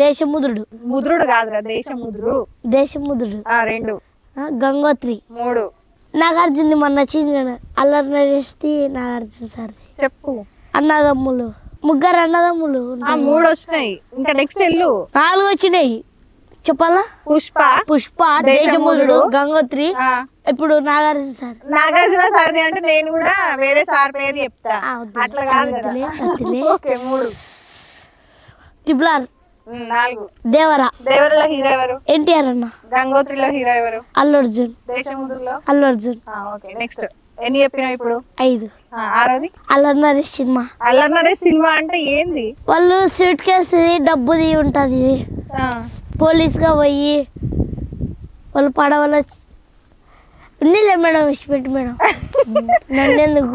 దేశముద్రుడు. ముద్రుడు కాదురా, దేశముద్రుడు. 2, గంగోత్రి. 3. నాగార్జున మొన్న నచ్చింది, అల్లరి నరేష్ది నాగార్జున సార్. చెప్పు. అన్నదమ్ములు, 3 అన్నదమ్ములు. 3 వచ్చినాయి, ఇంకా నెక్స్ట్ 4 వచ్చినాయి చెప్పాలా? పుష్ప, దేశముద్రుడు, గంగోత్రి, ఇప్పుడు నాగార్జున సార్. అంటే నేను కూడా వేరే సార్ పేరు చెప్తా, అట్లా కాదు కదా. 3. తిబ్లార్. 4. దేవరలో హీరో ఎవరు? ఎన్టీఆర్ అన్న. గంగోత్రిలో హీరో ఎవరు? అల్లు అర్జున్. దేశముద్రులో అల్లు అర్జున్. ఓకే, నెక్స్ట్ ఎన్ని చెప్పినావు ఇప్పుడు? 5. ఆరోది అల్లరి సినిమా. అల్లరి సినిమా అంటే ఏంది? వాళ్ళు సూట్ కేసు డబ్బుది ఉంటది, పోలీస్ గా పోయి వాళ్ళు పడవల ఉన్నిలే మేడం, విసిపెట్టి మేడం నన్నెందుకు.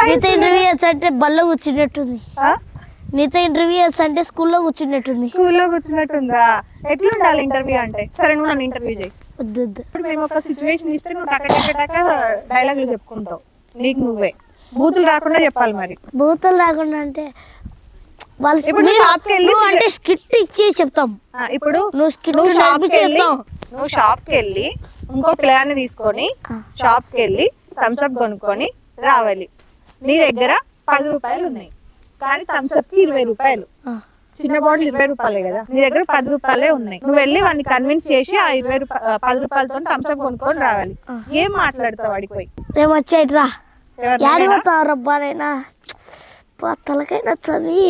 నీతో ఇంటర్వ్యూ అంటే బల్లో కూర్చున్నట్టుంది, నీతో ఇంటర్వ్యూ అంటే స్కూల్లో కూర్చున్నట్టుంది. స్కూల్లో కూర్చున్నట్టుందా? ఎట్లా ఉండాలి ఇంటర్వ్యూ అంటే? సరే నువ్వు నన్ను ఇంటర్వ్యూ చేయి. వద్దు. ఇప్పుడు మేము ఒక సిచ్యువేషన్ ఇస్తే నువ్వు టక డైలాగులు చెప్పుకుంటావు, నీకు నువ్వే, బూతులు రాకుండా చెప్పాలి. మరి బూతులు రాకుండా అంటే వాళ్ళు ఇప్పుడు అంటే స్కిట్ ఇచ్చి చెప్తాం. ఇప్పుడు నువ్వు షాప్కి వెళ్ళి ఇంకో పిల్లగాన్ని తీసుకొని షాప్కి వెళ్ళి థమ్స్అప్ కొనుక్కొని రావాలి. నీ దగ్గర 10 రూపాయలు ఉన్నాయి, కానీ థమ్స్అప్ కి 20 రూపాయలు. చిన్న బాటిల్ 20 రూపాయలే కదా, నీ దగ్గర 10 రూపాయలే ఉన్నాయి. నువ్వు వెళ్ళి వాడిని కన్విన్స్ చేసి ఆ 10 రూపాయలతో థమ్స్అప్ కొనుక్కొని రావాలి. ఏం మాట్లాడతావు వాడికి పోయి? మేము వచ్చేట్రా రబ్బానైనా తలకైనా చది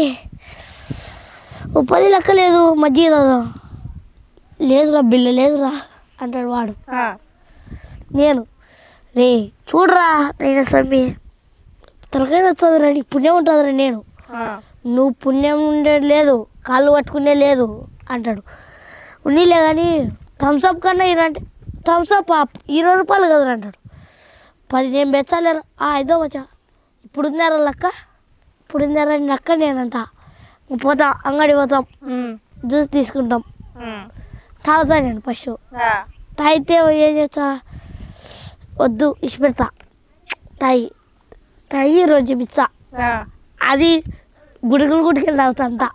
10 లెక్క లేదు, మజ్జిగ లేదురా, బిల్లు లేదురా అంటాడు వాడు. నేను రే చూడరా, నేను స్వామి తలకైనా వచ్చేదిరా, నీకు పుణ్యం ఉంటుందిరా. నేను నువ్వు పుణ్యం ఉండేది లేదు, కాళ్ళు పట్టుకునే లేదు అంటాడు. ఉన్నీలే కానీ థమ్స్అప్ కన్నా ఇరంటే థమ్స్అప్ 20 రూపాయలు కదరా అంటాడు. 10 నేను బెచ్చాలేరా. ఐదో మచ్చా ఇప్పుడు ఉందారా లెక్క, ఇప్పుడు ఉందారా లెక్క. నేనంట పోతాం, అంగడి పోతాం, జ్యూస్ తీసుకుంటాం, తాగుతాను నేను ఫస్ట్. తాగితే ఏం చేస్తా, వద్దు ఇచ్చి పెడతా, తాగి రోజు పిచ్చా, అది గుడికెళ్ళి తాగుతా అంతా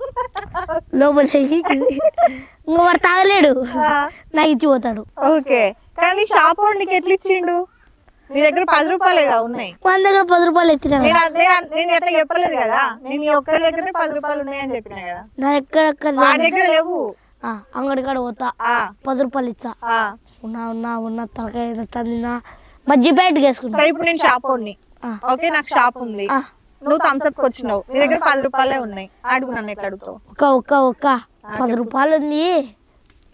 లోపల. ఇంకా వాడు తాగలేడు, నాకు ఇచ్చి పోతాడు. ఓకే, కానీ షాప్ వాడికి ఎట్లా ఇచ్చిండు? నీ దగ్గర 10 రూపాయలేగా ఉన్నాయి, మన దగ్గర 10 రూపాయలు ఎత్తినా. నేను ఎట్లా చెప్పలేదు కదా, నేను నీ ఒక్కరి దగ్గర 10 రూపాయలు ఉన్నాయని చెప్పినా కదా. నా దగ్గర లేవు. అంగడి కాడ పోతా, 10 రూపాయలు ఇచ్చా, ఉన్నా తలకాయ చందినా మజ్జి బయటకు వేసుకుంటా. ఇప్పుడు నేను షాప్ వాడిని, ఓకే, నాకు షాప్ ఉంది, నువ్వు థమ్స్అప్ వచ్చినావు, నీ దగ్గర 10 రూపాయలే ఉన్నాయి, అడుగు నన్ను ఎట్లా అడుగుతావు? ఒక్క 10 రూపాయలు ఉంది,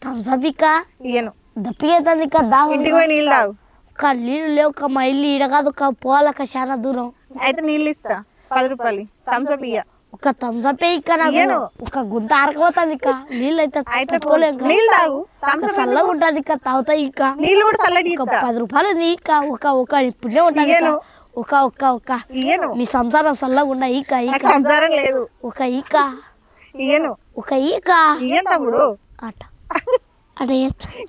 థమ్స్అప్ ఇక్క ఇయ్యను, దప్పికేతుంది ఇక్క, ఇంటికి పోయి నీళ్ళు తాగు. ఒక నీళ్ళు లేవు, ఒక మా ఇల్లు ఈడ కాదు, ఒక పోవాలక్క చాలా దూరం. అయితే నీళ్ళు ఇస్తా, 10 రూపాయలు థమ్స్అప్ ఇయ్య. ఒక థమ్స్అప్ ఇక్క, ఒక గుంట ఆరకపోతుంది ఇక్క, నీళ్ళు అయితే నీళ్ళు తాగు, చల్లగా ఉంటుంది ఇక్క, తాగుతాయి ఇక్క, నీళ్ళు కూడా చల్లటి. 10 రూపాయలు ఉంది ఇక్క, ఒక ఇప్పుడే ఉంటుంది ఒక నీ సంసారం చల్లగా ఉన్నాయి ఇక్క, సంసారం లేదు, ఒక ఈక ఇయ్యను, ఒక ఈక ఇయ్యను తమ్ముడు. అట అట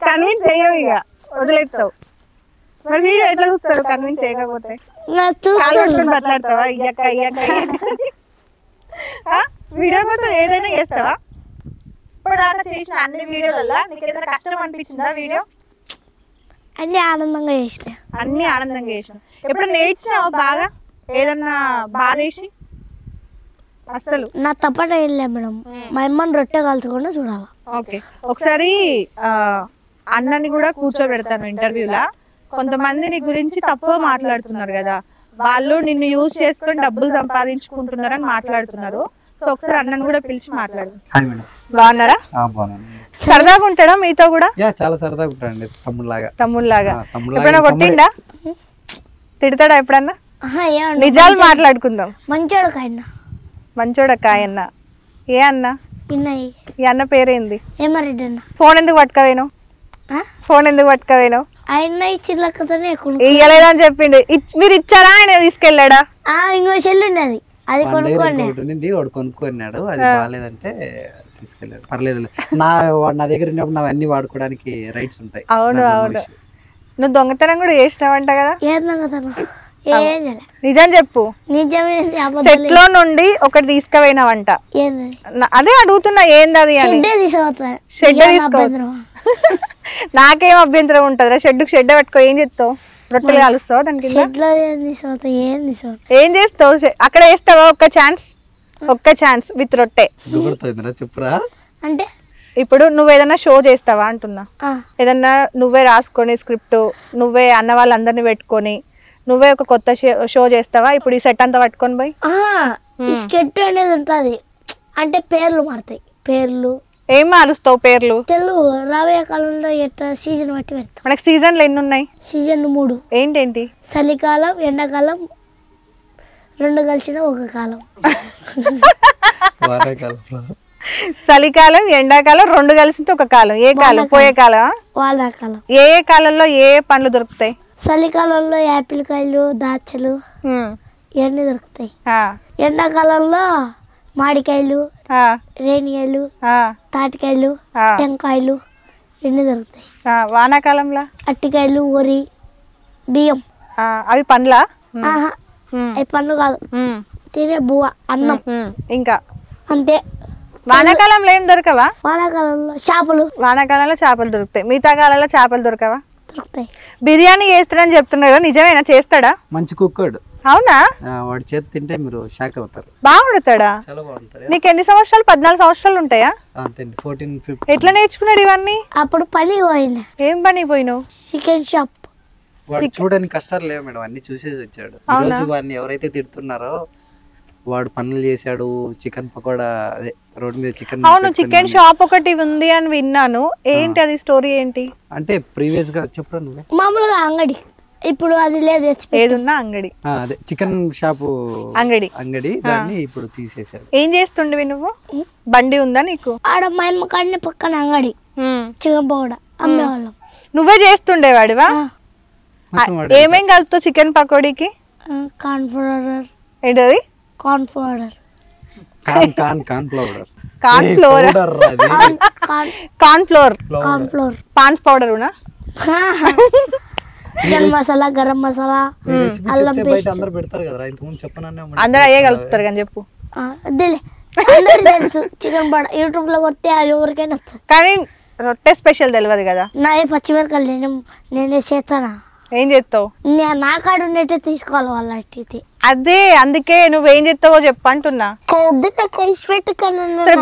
కన్విన్స్ చేయవు, ఇక వదిలేస్తావు. మరి వీడియో ఎట్లా చూస్తారు కన్విన్స్ చేయకపోతే? మాట్లాడతావా? వీడియో కోసం ఏదైనా చేస్తావా? ఇప్పుడు దాకా చేసిన అన్ని వీడియోలలో నీకు ఏదైనా కష్టం అనిపించిందా? వీడియో అన్ని ఆనందంగా చేసిన, అన్ని ఆనందంగా చేసిన. ఎప్పుడు నేర్చినావా బాగా ఏదన్నా బాధేసి? అసలు నా తప్పట వెళ్ళా మేడం, మా అమ్మని రొట్టె కాల్చకుండా చూడాలి. ఓకే, ఒకసారి అన్నని కూడా కూర్చోబెడతాను ఇంటర్వ్యూలా. కొంతమంది నీ గురించి తప్పుగా మాట్లాడుతున్నారు కదా, వాళ్ళు నిన్ను యూజ్ చేసుకొని డబ్బులు సంపాదించుకుంటున్నారని మాట్లాడుతున్నారు. సో ఒకసారి అన్నని కూడా పిలిచి మాట్లాడు. బాగున్నారా? సరదాగా ఉంటాడా మీతో కూడా? చాలా సరదాగా ఉంటాడండి, తమ్ముళ్ళలాగా. తమ్ముళ్ళలాగా ఎప్పుడైనా కొట్టిండా? తిడతాడా ఎప్పుడన్నా? నిజాలు మాట్లాడుకుందాం. మంచోడు కాయన్న, మంచోడ కాయన్న. ఏ అన్న? ఈ అన్న పేరేంది? ఏమారెడ్డి అన్న. ఫోన్ ఎందుకు పట్టుకపోయినావు? ఫోన్ ఎందుకు పట్టుకపోయినావు? ఆయన ఇచ్చినకతోనే ఇయ్యలేదని చెప్పిండు. మీరు ఇచ్చారా? ఆయన తీసుకెళ్ళాడా? ఇంకో చెల్లి ఉండేది, అది కొనుక్కోండి. వాడు కొనుక్కున్నాడు, అది బాగాలేదంటే తీసుకెళ్ళాడు. పర్లేదు, నా దగ్గర ఉన్నప్పుడు నా అన్ని వాడుకోవడానికి రైట్స్ ఉంటాయి. అవును అవును. నువ్వు దొంగతనం కూడా చేసినావంట కదా? ఏం దొంగతనం? నిజం చెప్పు. నిజమే. సెట్ లో నుండి ఒకటి తీసుకుపోయినావంట. అదే అడుగుతున్నా, ఏందది అని. షెడ్ తీసుకో. నాకేం అభ్యంతరం ఉంటదిరా, షెడ్ పెట్టుకో. ఏం చేస్తావు? రొట్టెలు కాలుస్తావు దానికి? ఏం చేస్తావు? అక్కడ వేస్తావా? ఒక్క ఛాన్స్ విత్ రొట్టె. చెప్పురా. అంటే ఇప్పుడు నువ్వు ఏదన్నా షో చేస్తావా అంటున్నా? ఏదన్నా నువ్వే రాసుకొని స్క్రిప్ట్, నువ్వే అన్న వాళ్ళందరినీ పెట్టుకొని నువ్వే ఒక కొత్త షో చేస్తావా? ఇప్పుడు ఈ సెట్ అంతా పట్టుకొని పోయి ఈ స్కెట్ అనేది ఉంటది, అంటే పేర్లు మారుతాయి. పేర్లు ఏం మారుస్తావు పేర్లు? తెలుగు రాబోయే కాలంలో ఎట్లా సీజన్ బట్టి పెడతాం. మనకి సీజన్లు ఎన్ని ఉన్నాయి? సీజన్ 3. ఏంటేంటి? చలికాలం, ఎండాకాలం 2 కలిసిన ఒక కాలం. చలికాలం, ఎండాకాలం 2 కలిసిన ఒక కాలం. ఏ కాలం? పోయే కాలం. వానాకాలం. ఏ కాలంలో ఏ పండ్లు దొరుకుతాయి? చలికాలంలో యాపిల్ కాయలు, దాచలు ఇవన్నీ దొరుకుతాయి. ఎండాకాలంలో మామిడికాయలు, రేణికాయలు, తాటికాయలు, టెంకాయలు ఇవన్నీ దొరుకుతాయి. వానాకాలంలో అట్టికాయలు, వరి, బియ్యం. అవి పండ్లా? అవి పండ్లు కాదు, తినే బువ్వ, అన్నం. ఇంకా అంతే. వానాకాలంలో ఏం దొరకవా? వానాకాలంలో చేపలు. వానాకాలంలో చేపలు దొరుకుతాయి. మిగతా కాలంలో చేపలు దొరకవా? దొరుకుతాయి. బిర్యానీ చేస్తాడని చెప్తున్నారు కదా, నిజమేనా? చేస్తాడా? మంచి కుక్కడు. అవునా? వాడి చేతి తింటే మీరు షాక్ అవుతారు. బాగా వండుతాడా? చాలా బాగుంటాడు. నీకు ఎన్ని సంవత్సరాలు? 14 సంవత్సరాలు ఉంటాయా? 14, 15. ఎట్లా నేర్చుకున్నాడు ఇవన్నీ? అప్పుడు పని పోయినా. ఏం పని పోయినావు? Chicken shop. వాడు చూడడానికి కష్టాలు లేవు మేడం, అన్ని చూసేసి వచ్చాడు. ఈ రోజు వాడిని ఎవరైతే తిడుతున్నారో వాడు పనులు చేశాడు. చికెన్ పకోడా, అదే రోడ్ మీద చికెన్. అవును, చికెన్ షాప్ ఒకటి ఉంది అని విన్నాను. ఏంటి అది? స్టోరీ ఏంటి? అంటే ప్రీవియస్ గా చెప్పు నువ్వే. మామూలుగా అంగడి, ఇప్పుడు అది లేదు. ఏదున్నా అంగడి. అదే చికెన్ షాపు అంగడి దాన్ని ఇప్పుడు తీసేశారు. ఏం చేస్తుండవి నువ్వు? బండి ఉందా నీకు? ఆడ మా అమ్మ కాడనే పక్కన అంగడి, చికెన్ పకోడా అమ్మేవాళ్ళం. నువ్వే చేస్తుండేవాడివా? ఏమేం కలుపుతావు చికెన్ పకోడీకి? Corn powder. ఏంటది? Corn powder. Corn flour. పాన్స్ పౌడర్ ఉనా? చికెన్ మసాలా, గరం మసాలా, అల్లం పేస్ట్. అందరూ పెడతారు కదా, ఇంతకుముందు చెప్పనన్నా. అందరూ అయ్యే కలుపుతారు కానీ చెప్పు. తెలుసు చికెన్ పౌడర్. యూట్యూబ్ లో కొడితే ఎవరికైనా వస్తుంది. కానీ రొట్టె స్పెషల్ తెలియదు కదా. నా పచ్చిమిరకాయలు నేనే చేస్తానా? ఏం చేస్తావు? నా కాడ ఉన్నట్టే తీసుకోవాలి వాళ్ళ. అదే, అందుకే నువ్వేం చేస్తావో చెప్పు అంటున్నా.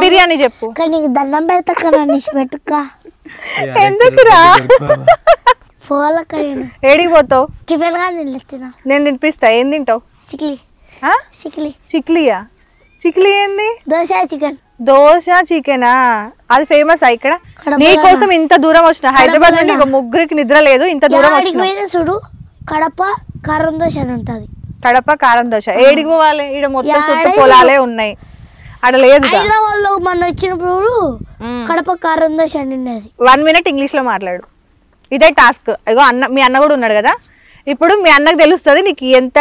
బిర్యానీ చెప్పు. నీకు దండం పెడతా కదా, నీసి పెట్టుక. ఎందుకురా? ఏడికి పోతావు? టిఫిన్ గా తిన్నా. నేను తినిపిస్తా. ఏం తింటావు? చిక్లియా? చిక్లీ ఏంది? దోశ చికెనా? అది ఫేమస్ ఇక్కడ. నీ కోసం ఇంత దూరం వచ్చిన, హైదరాబాద్ నుండి ముగ్గురికి నిద్ర లేదు, ఇంత దూరం వచ్చిన. చూడు, కడప కారం దోశ అని ఉంటది. కడప కారం దోశ. ఏడికి పోవాలి? ఈడ మొత్తం చుట్టూ పొలాలే ఉన్నాయి, అక్కడ లేదు. హైదరాబాద్ లో మనం వచ్చినప్పుడు కడప కారం దోశ అని ఉండేది. 1 మినిట్ ఇంగ్లీష్ లో మాట్లాడు. ఇదే టాస్క్. ఇగో మీ అన్న కూడా ఉన్నాడు కదా, ఇప్పుడు మీ అన్నకు తెలుస్తుంది నీకు ఎంత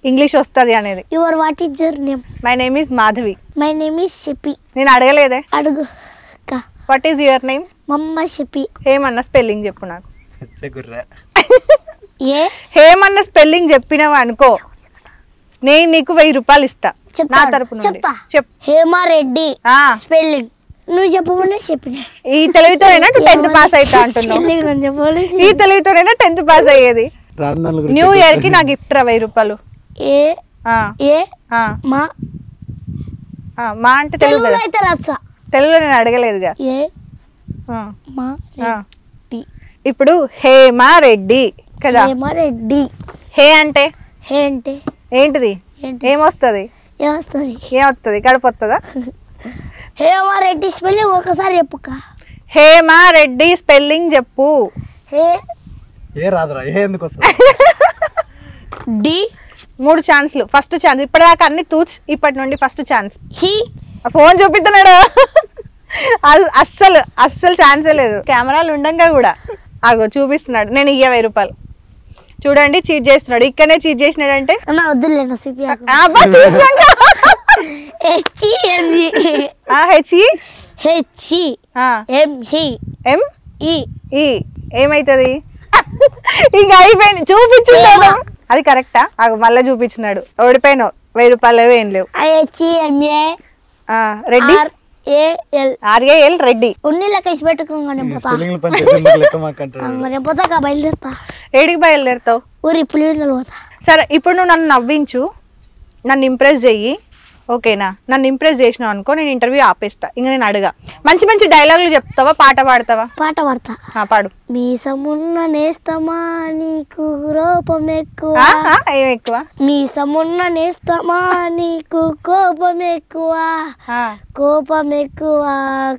ఇంగ్లీష్ వస్తుంది అనేది. What is your name? My name is Madhavi. My name is Shipi. నేను అడగలేదే. అడుగు. What is your name? మమ్మ షిపి. హేమన్న స్పెల్లింగ్ చెప్పు నాకు. హేమన్న స్పెల్లింగ్ చెప్పినావు అనుకో, నేను నీకు 1000 రూపాయలు ఇస్తా నా తరపున. చెప్పు. హేమారెడ్డి స్పెల్లింగ్ నువ్వు చెప్పమనే చెప్పిన. ఈ తెలివితోనేనా 10th పాస్ అవుతా అంటున్నావు? ఈ తెలివితోనేనా 10th పాస్ అయ్యేది? న్యూ ఇయర్ కి నా గిఫ్ట్ రా 1000 రూపాయలు. మా అంటే తెలుగు. తెలుగులో నేను అడగలేదుగా. ఇప్పుడు హేమారెడ్డి కదా. హేమారెడ్డి. హే అంటే ఏంటిది? ఏమొస్తుంది? కడుపు వస్తుందా? హేమారెడ్డి స్పెల్లింగ్ ఒకసారి చెప్పుక. హేమారెడ్డి స్పెల్లింగ్ చెప్పు. డి. 3 ఛాన్స్లు. First chance. ఇప్పటిదాకా అన్ని తూచ్, ఇప్పటి నుండి ఫస్ట్ ఛాన్స్. హి. ఫోన్ చూపిస్తున్నాడు. అస్సలు ఛాన్సే లేదు. కెమెరాలు ఉండంగా కూడా అగో చూపిస్తున్నాడు. నేను 1000 రూపాయలు. చూడండి, చీట్ చేస్తున్నాడు. ఇక్కడనే చీట్ చేసినాడంటే ఏమైతుంది? ఇంకా అయిపోయింది. చూపించున్నాడు. అది కరెక్టా? మళ్ళీ చూపించినాడు. ఓడిపోయినావు. 1000 రూపాయలు ఏం లేవు. రెడ్డి. RAL రెడ్డి. బయలుదేరుతా. ఏడికి బయలుదేరుతావు? ఊరి పులివెందులు పోతా. సరే, ఇప్పుడు నువ్వు నన్ను నవ్వించు, నన్ను ఇంప్రెస్ చెయ్యి. ఓకేనా? నన్ను ఇంప్రెస్ చేసినావు అనుకో, నేను ఇంటర్వ్యూ ఆపేస్తా. ఇంకా నేను అడగా, మంచి మంచి డైలాగులు చెప్తావా, పాట పాడతావా? పాట పాడతా. పాడు. మీసమున్న నేస్తమా నీకు కోపం ఎక్కువ. ఏం ఎక్కువ? మీసమున్న నేస్తమా నీకు కోపం ఎక్కువ, కోపం ఎక్కువ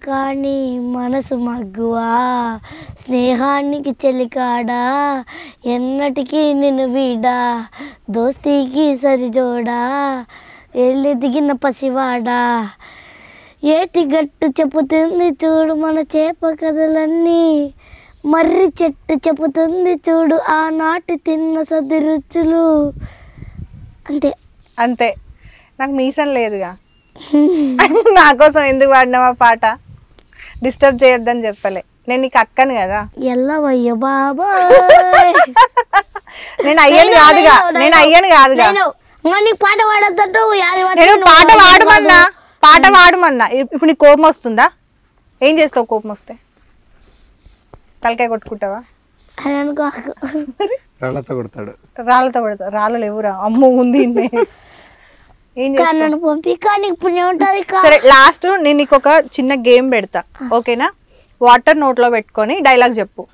కానీ మనసు మగ్గువ, స్నేహానికి చెలికాడా ఎన్నటికీ నిన్ను వీడా, దోస్తీకి సరిజోడా ఎల్లి దిగిన పసివాడా, ఏటి గట్టు చెప్పుతుంది చూడు మన చేప కథలన్నీ, మర్రి చెట్టు చెప్పుతుంది చూడు ఆనాటి తిన్న సది రుచులు. అంతే. అంతే. నాకు మీసం లేదుగా. నా కోసం ఎందుకు పాడినావా పాట? డిస్టర్బ్ చేయొద్దని చెప్పలే. నేను నీకు అక్కను కదా. ఎల్లవయ్య బాబా. నేను అయ్యను కాదుగా. పాట పాడద్దంటూ నేను పాట పాడమన్నా, పాట పాడమన్నా. ఇప్పుడు నీకు కోపం వస్తుందా? ఏం చేస్తావు కోపం వస్తే? తలకాయ కొట్టుకుంటావా? రాళ్ళతో కొడతాడు. రాళ్ళతో కొడతావు? రాళ్ళు లేవురా. అమ్మో ఉంది. సరే లాస్ట్ నేను నీకు ఒక చిన్న గేమ్ పెడతా, ఓకేనా? వాటర్ నోట్లో పెట్టుకొని డైలాగ్ చెప్పు.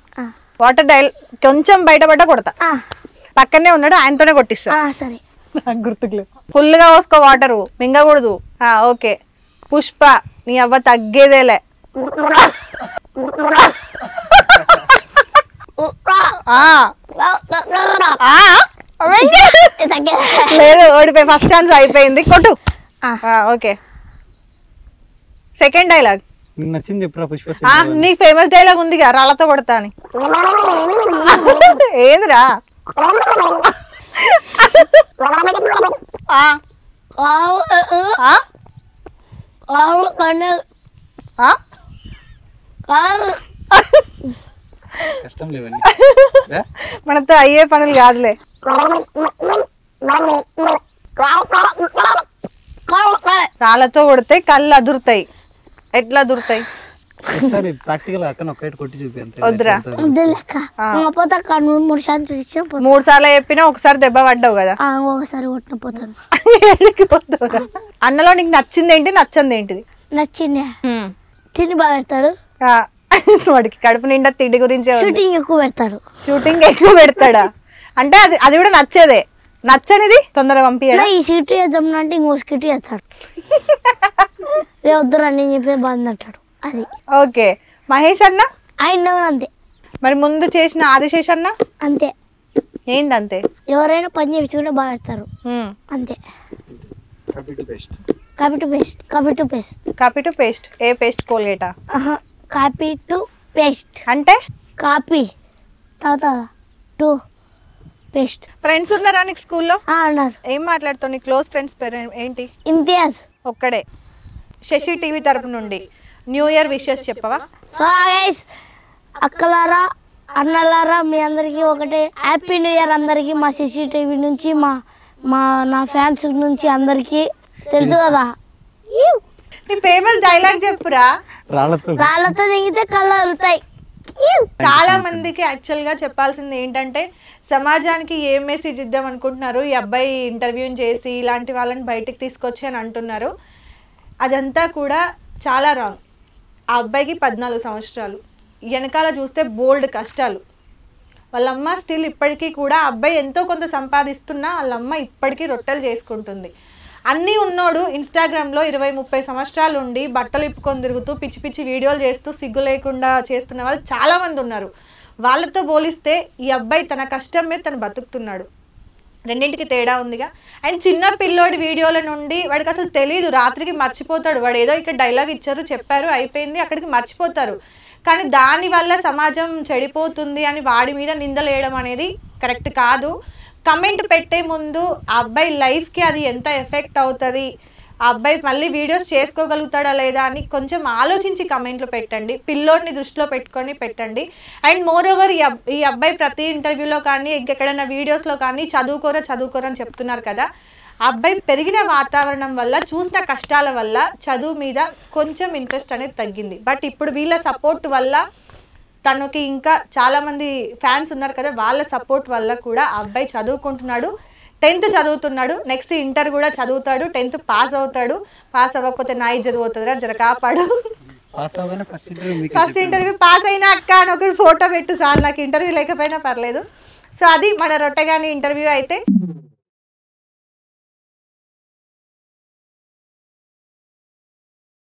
వాటర్ కొంచెం బయటపడ్డ కొడతా. పక్కనే ఉన్నాడు, ఆయనతోనే కొట్టిస్తా. సరే. నాకు గుర్తుకులేదు. ఫుల్ గా పోసుకో వాటరు, మింగకూడదు. ఓకే. పుష్ప నీ అవ్వ తగ్గేదేలే. లేదు, ఓడిపోయి ఫస్ట్ ఛాన్స్ అయిపోయింది. కొట్టు. ఓకే. సెకండ్ డైలాగ్ నచ్చింది చెప్పురా పుష్ప. నీ ఫేమస్ డైలాగ్ ఉందిగా, రాళ్ళతో కొడతా అని. ఏందిరా? కష్టం లేవని మనతో అయ్యే పనులు కాదులే. రాళ్ళతో కొడితే కళ్ళు అదురుతాయి. ఎట్లా అదురుతాయి? ప్రాక్టికల్ అతను ఒకటి కొట్టి చూపి. వద్దురా. 3 సార్లు చెప్పినా ఒకసారి దెబ్బ పడ్డావు కదా. ఒకసారి కొట్టిన పోతాను. అన్నలో నీకు నచ్చింది ఏంటి, నచ్చింది ఏంటిది? నచ్చింది తిని బాగా పెడతాడు. వాడికి కడుపు నిండా తిండి గురించి. షూటింగ్ ఎక్కువ పెడతాడు. షూటింగ్ ఎక్కువ పెడతాడా? అంటే అది కూడా నచ్చేదే. నచ్చనిది తొందరగా పంపించాడు. ఈ సీటు వేద్దాం అంటే ఇంకో సీటు వేస్తాడు. వద్దురా నేను చెప్పే బాగుంది అంటాడు. అది ఓకే. మహేష్ అన్న ఆయన అంతే. మరి ముందు చేసిన ఆదిశేష్ అన్న అంతే. ఏంది అంతే? ఎవరైనా పని చేసి కూడా బాగా పెడతారు. అంతే. Copy to paste. ఏ పేస్ట్? కోల్గేటా? కాపీ టు పేస్ట్ అంటే కాపీ టు పేస్ట్. ఫ్రెండ్స్ ఉన్నారా నీకు స్కూల్లో? ఉన్నారు. ఏం మాట్లాడుతావు? నీ క్లోజ్ ఫ్రెండ్స్ పేరు ఏంటి? ఇంతియాజ్ ఒక్కడే. శశి టీవీ తరపు నుండి న్యూ ఇయర్ విషెస్ చెప్పవా? సో గైస్, అక్కలారా అన్నలారా మీ అందరికీ ఒకటే హ్యాపీ న్యూ ఇయర్ అందరికీ. మా శశి టీవీ నుంచి నా ఫ్యాన్స్ నుంచి అందరికీ తెలుసు కదా. నీ ఫేమస్ డైలాగ్ చెప్పురా. రాళ్ళతో దిగితే కళ్ళు అరుతాయి. చాలా మందికి యాక్చువల్ గా చెప్పాల్సింది ఏంటంటే, సమాజానికి ఏం మెసేజ్ ఇద్దాం అనుకుంటున్నారు, ఈ అబ్బాయి ఇంటర్వ్యూ చేసి ఇలాంటి వాళ్ళని బయటికి తీసుకొచ్చి అని అంటున్నారు. అదంతా కూడా చాలా రాంగ్. ఆ అబ్బాయికి 14 సంవత్సరాలు. వెనకాల చూస్తే బోల్డ్ కష్టాలు. వాళ్ళమ్మ స్టిల్ ఇప్పటికీ కూడా అబ్బాయి ఎంతో కొంత సంపాదిస్తున్నా వాళ్ళమ్మ ఇప్పటికీ రొట్టెలు చేసుకుంటుంది. అన్నీ ఉన్నోడు ఇన్స్టాగ్రామ్లో 20-30 సంవత్సరాలు ఉండి బట్టలు ఇప్పుకొని తిరుగుతూ పిచ్చి పిచ్చి వీడియోలు చేస్తూ సిగ్గు లేకుండా చేస్తున్న వాళ్ళు చాలామంది ఉన్నారు. వాళ్ళతో పోలిస్తే ఈ అబ్బాయి తన కష్టం మీద తను బతుకుతున్నాడు. రెండింటికి తేడా ఉందిగా. అండ్ చిన్న పిల్లోడి వీడియోల నుండి వాడికి అసలు తెలియదు, రాత్రికి మర్చిపోతాడు. వాడు ఏదో ఇక్కడ డైలాగ్ ఇచ్చారు, చెప్పారు, అయిపోయింది, అక్కడికి మర్చిపోతారు. కానీ దానివల్ల సమాజం చెడిపోతుంది అని వాడి మీద నిందలేయడం అనేది కరెక్ట్ కాదు. కమెంట్ పెట్టే ముందు ఆ అబ్బాయి లైఫ్కి అది ఎంత ఎఫెక్ట్ అవుతుంది, ఆ అబ్బాయి మళ్ళీ వీడియోస్ చేసుకోగలుగుతాడా లేదా అని కొంచెం ఆలోచించి కమెంట్లు పెట్టండి. పిల్లోడిని దృష్టిలో పెట్టుకొని పెట్టండి. అండ్ మోర్ ఓవర్ ఈ అబ్బాయి ప్రతి ఇంటర్వ్యూలో కానీ ఇంకెక్కడైనా వీడియోస్లో కానీ చదువుకోరని చెప్తున్నారు కదా. ఆ అబ్బాయి పెరిగిన వాతావరణం వల్ల, చూసిన కష్టాల వల్ల చదువు మీద కొంచెం ఇంట్రెస్ట్ అనేది తగ్గింది. బట్ ఇప్పుడు వీళ్ళ సపోర్ట్ వల్ల, తనకి ఇంకా చాలామంది ఫ్యాన్స్ ఉన్నారు కదా, వాళ్ళ సపోర్ట్ వల్ల కూడా ఆ అబ్బాయి చదువుకుంటున్నాడు. 10th చదువుతున్నాడు, నెక్స్ట్ ఇంటర్ కూడా చదువుతాడు, 10th పాస్ అవుతాడు. పాస్ అవ్వకపోతే నా ఇజ్జత్ పోతుందిరా, జర కాపాడు. ఫస్ట్ ఇంటర్వ్యూ పాస్ అయినా అక్క అని ఒక ఫోటో పెట్టు సార్, నాకు ఇంటర్వ్యూ లేకపోయినా పర్లేదు. సో అది మన రొట్టెగాని ఇంటర్వ్యూ అయితే.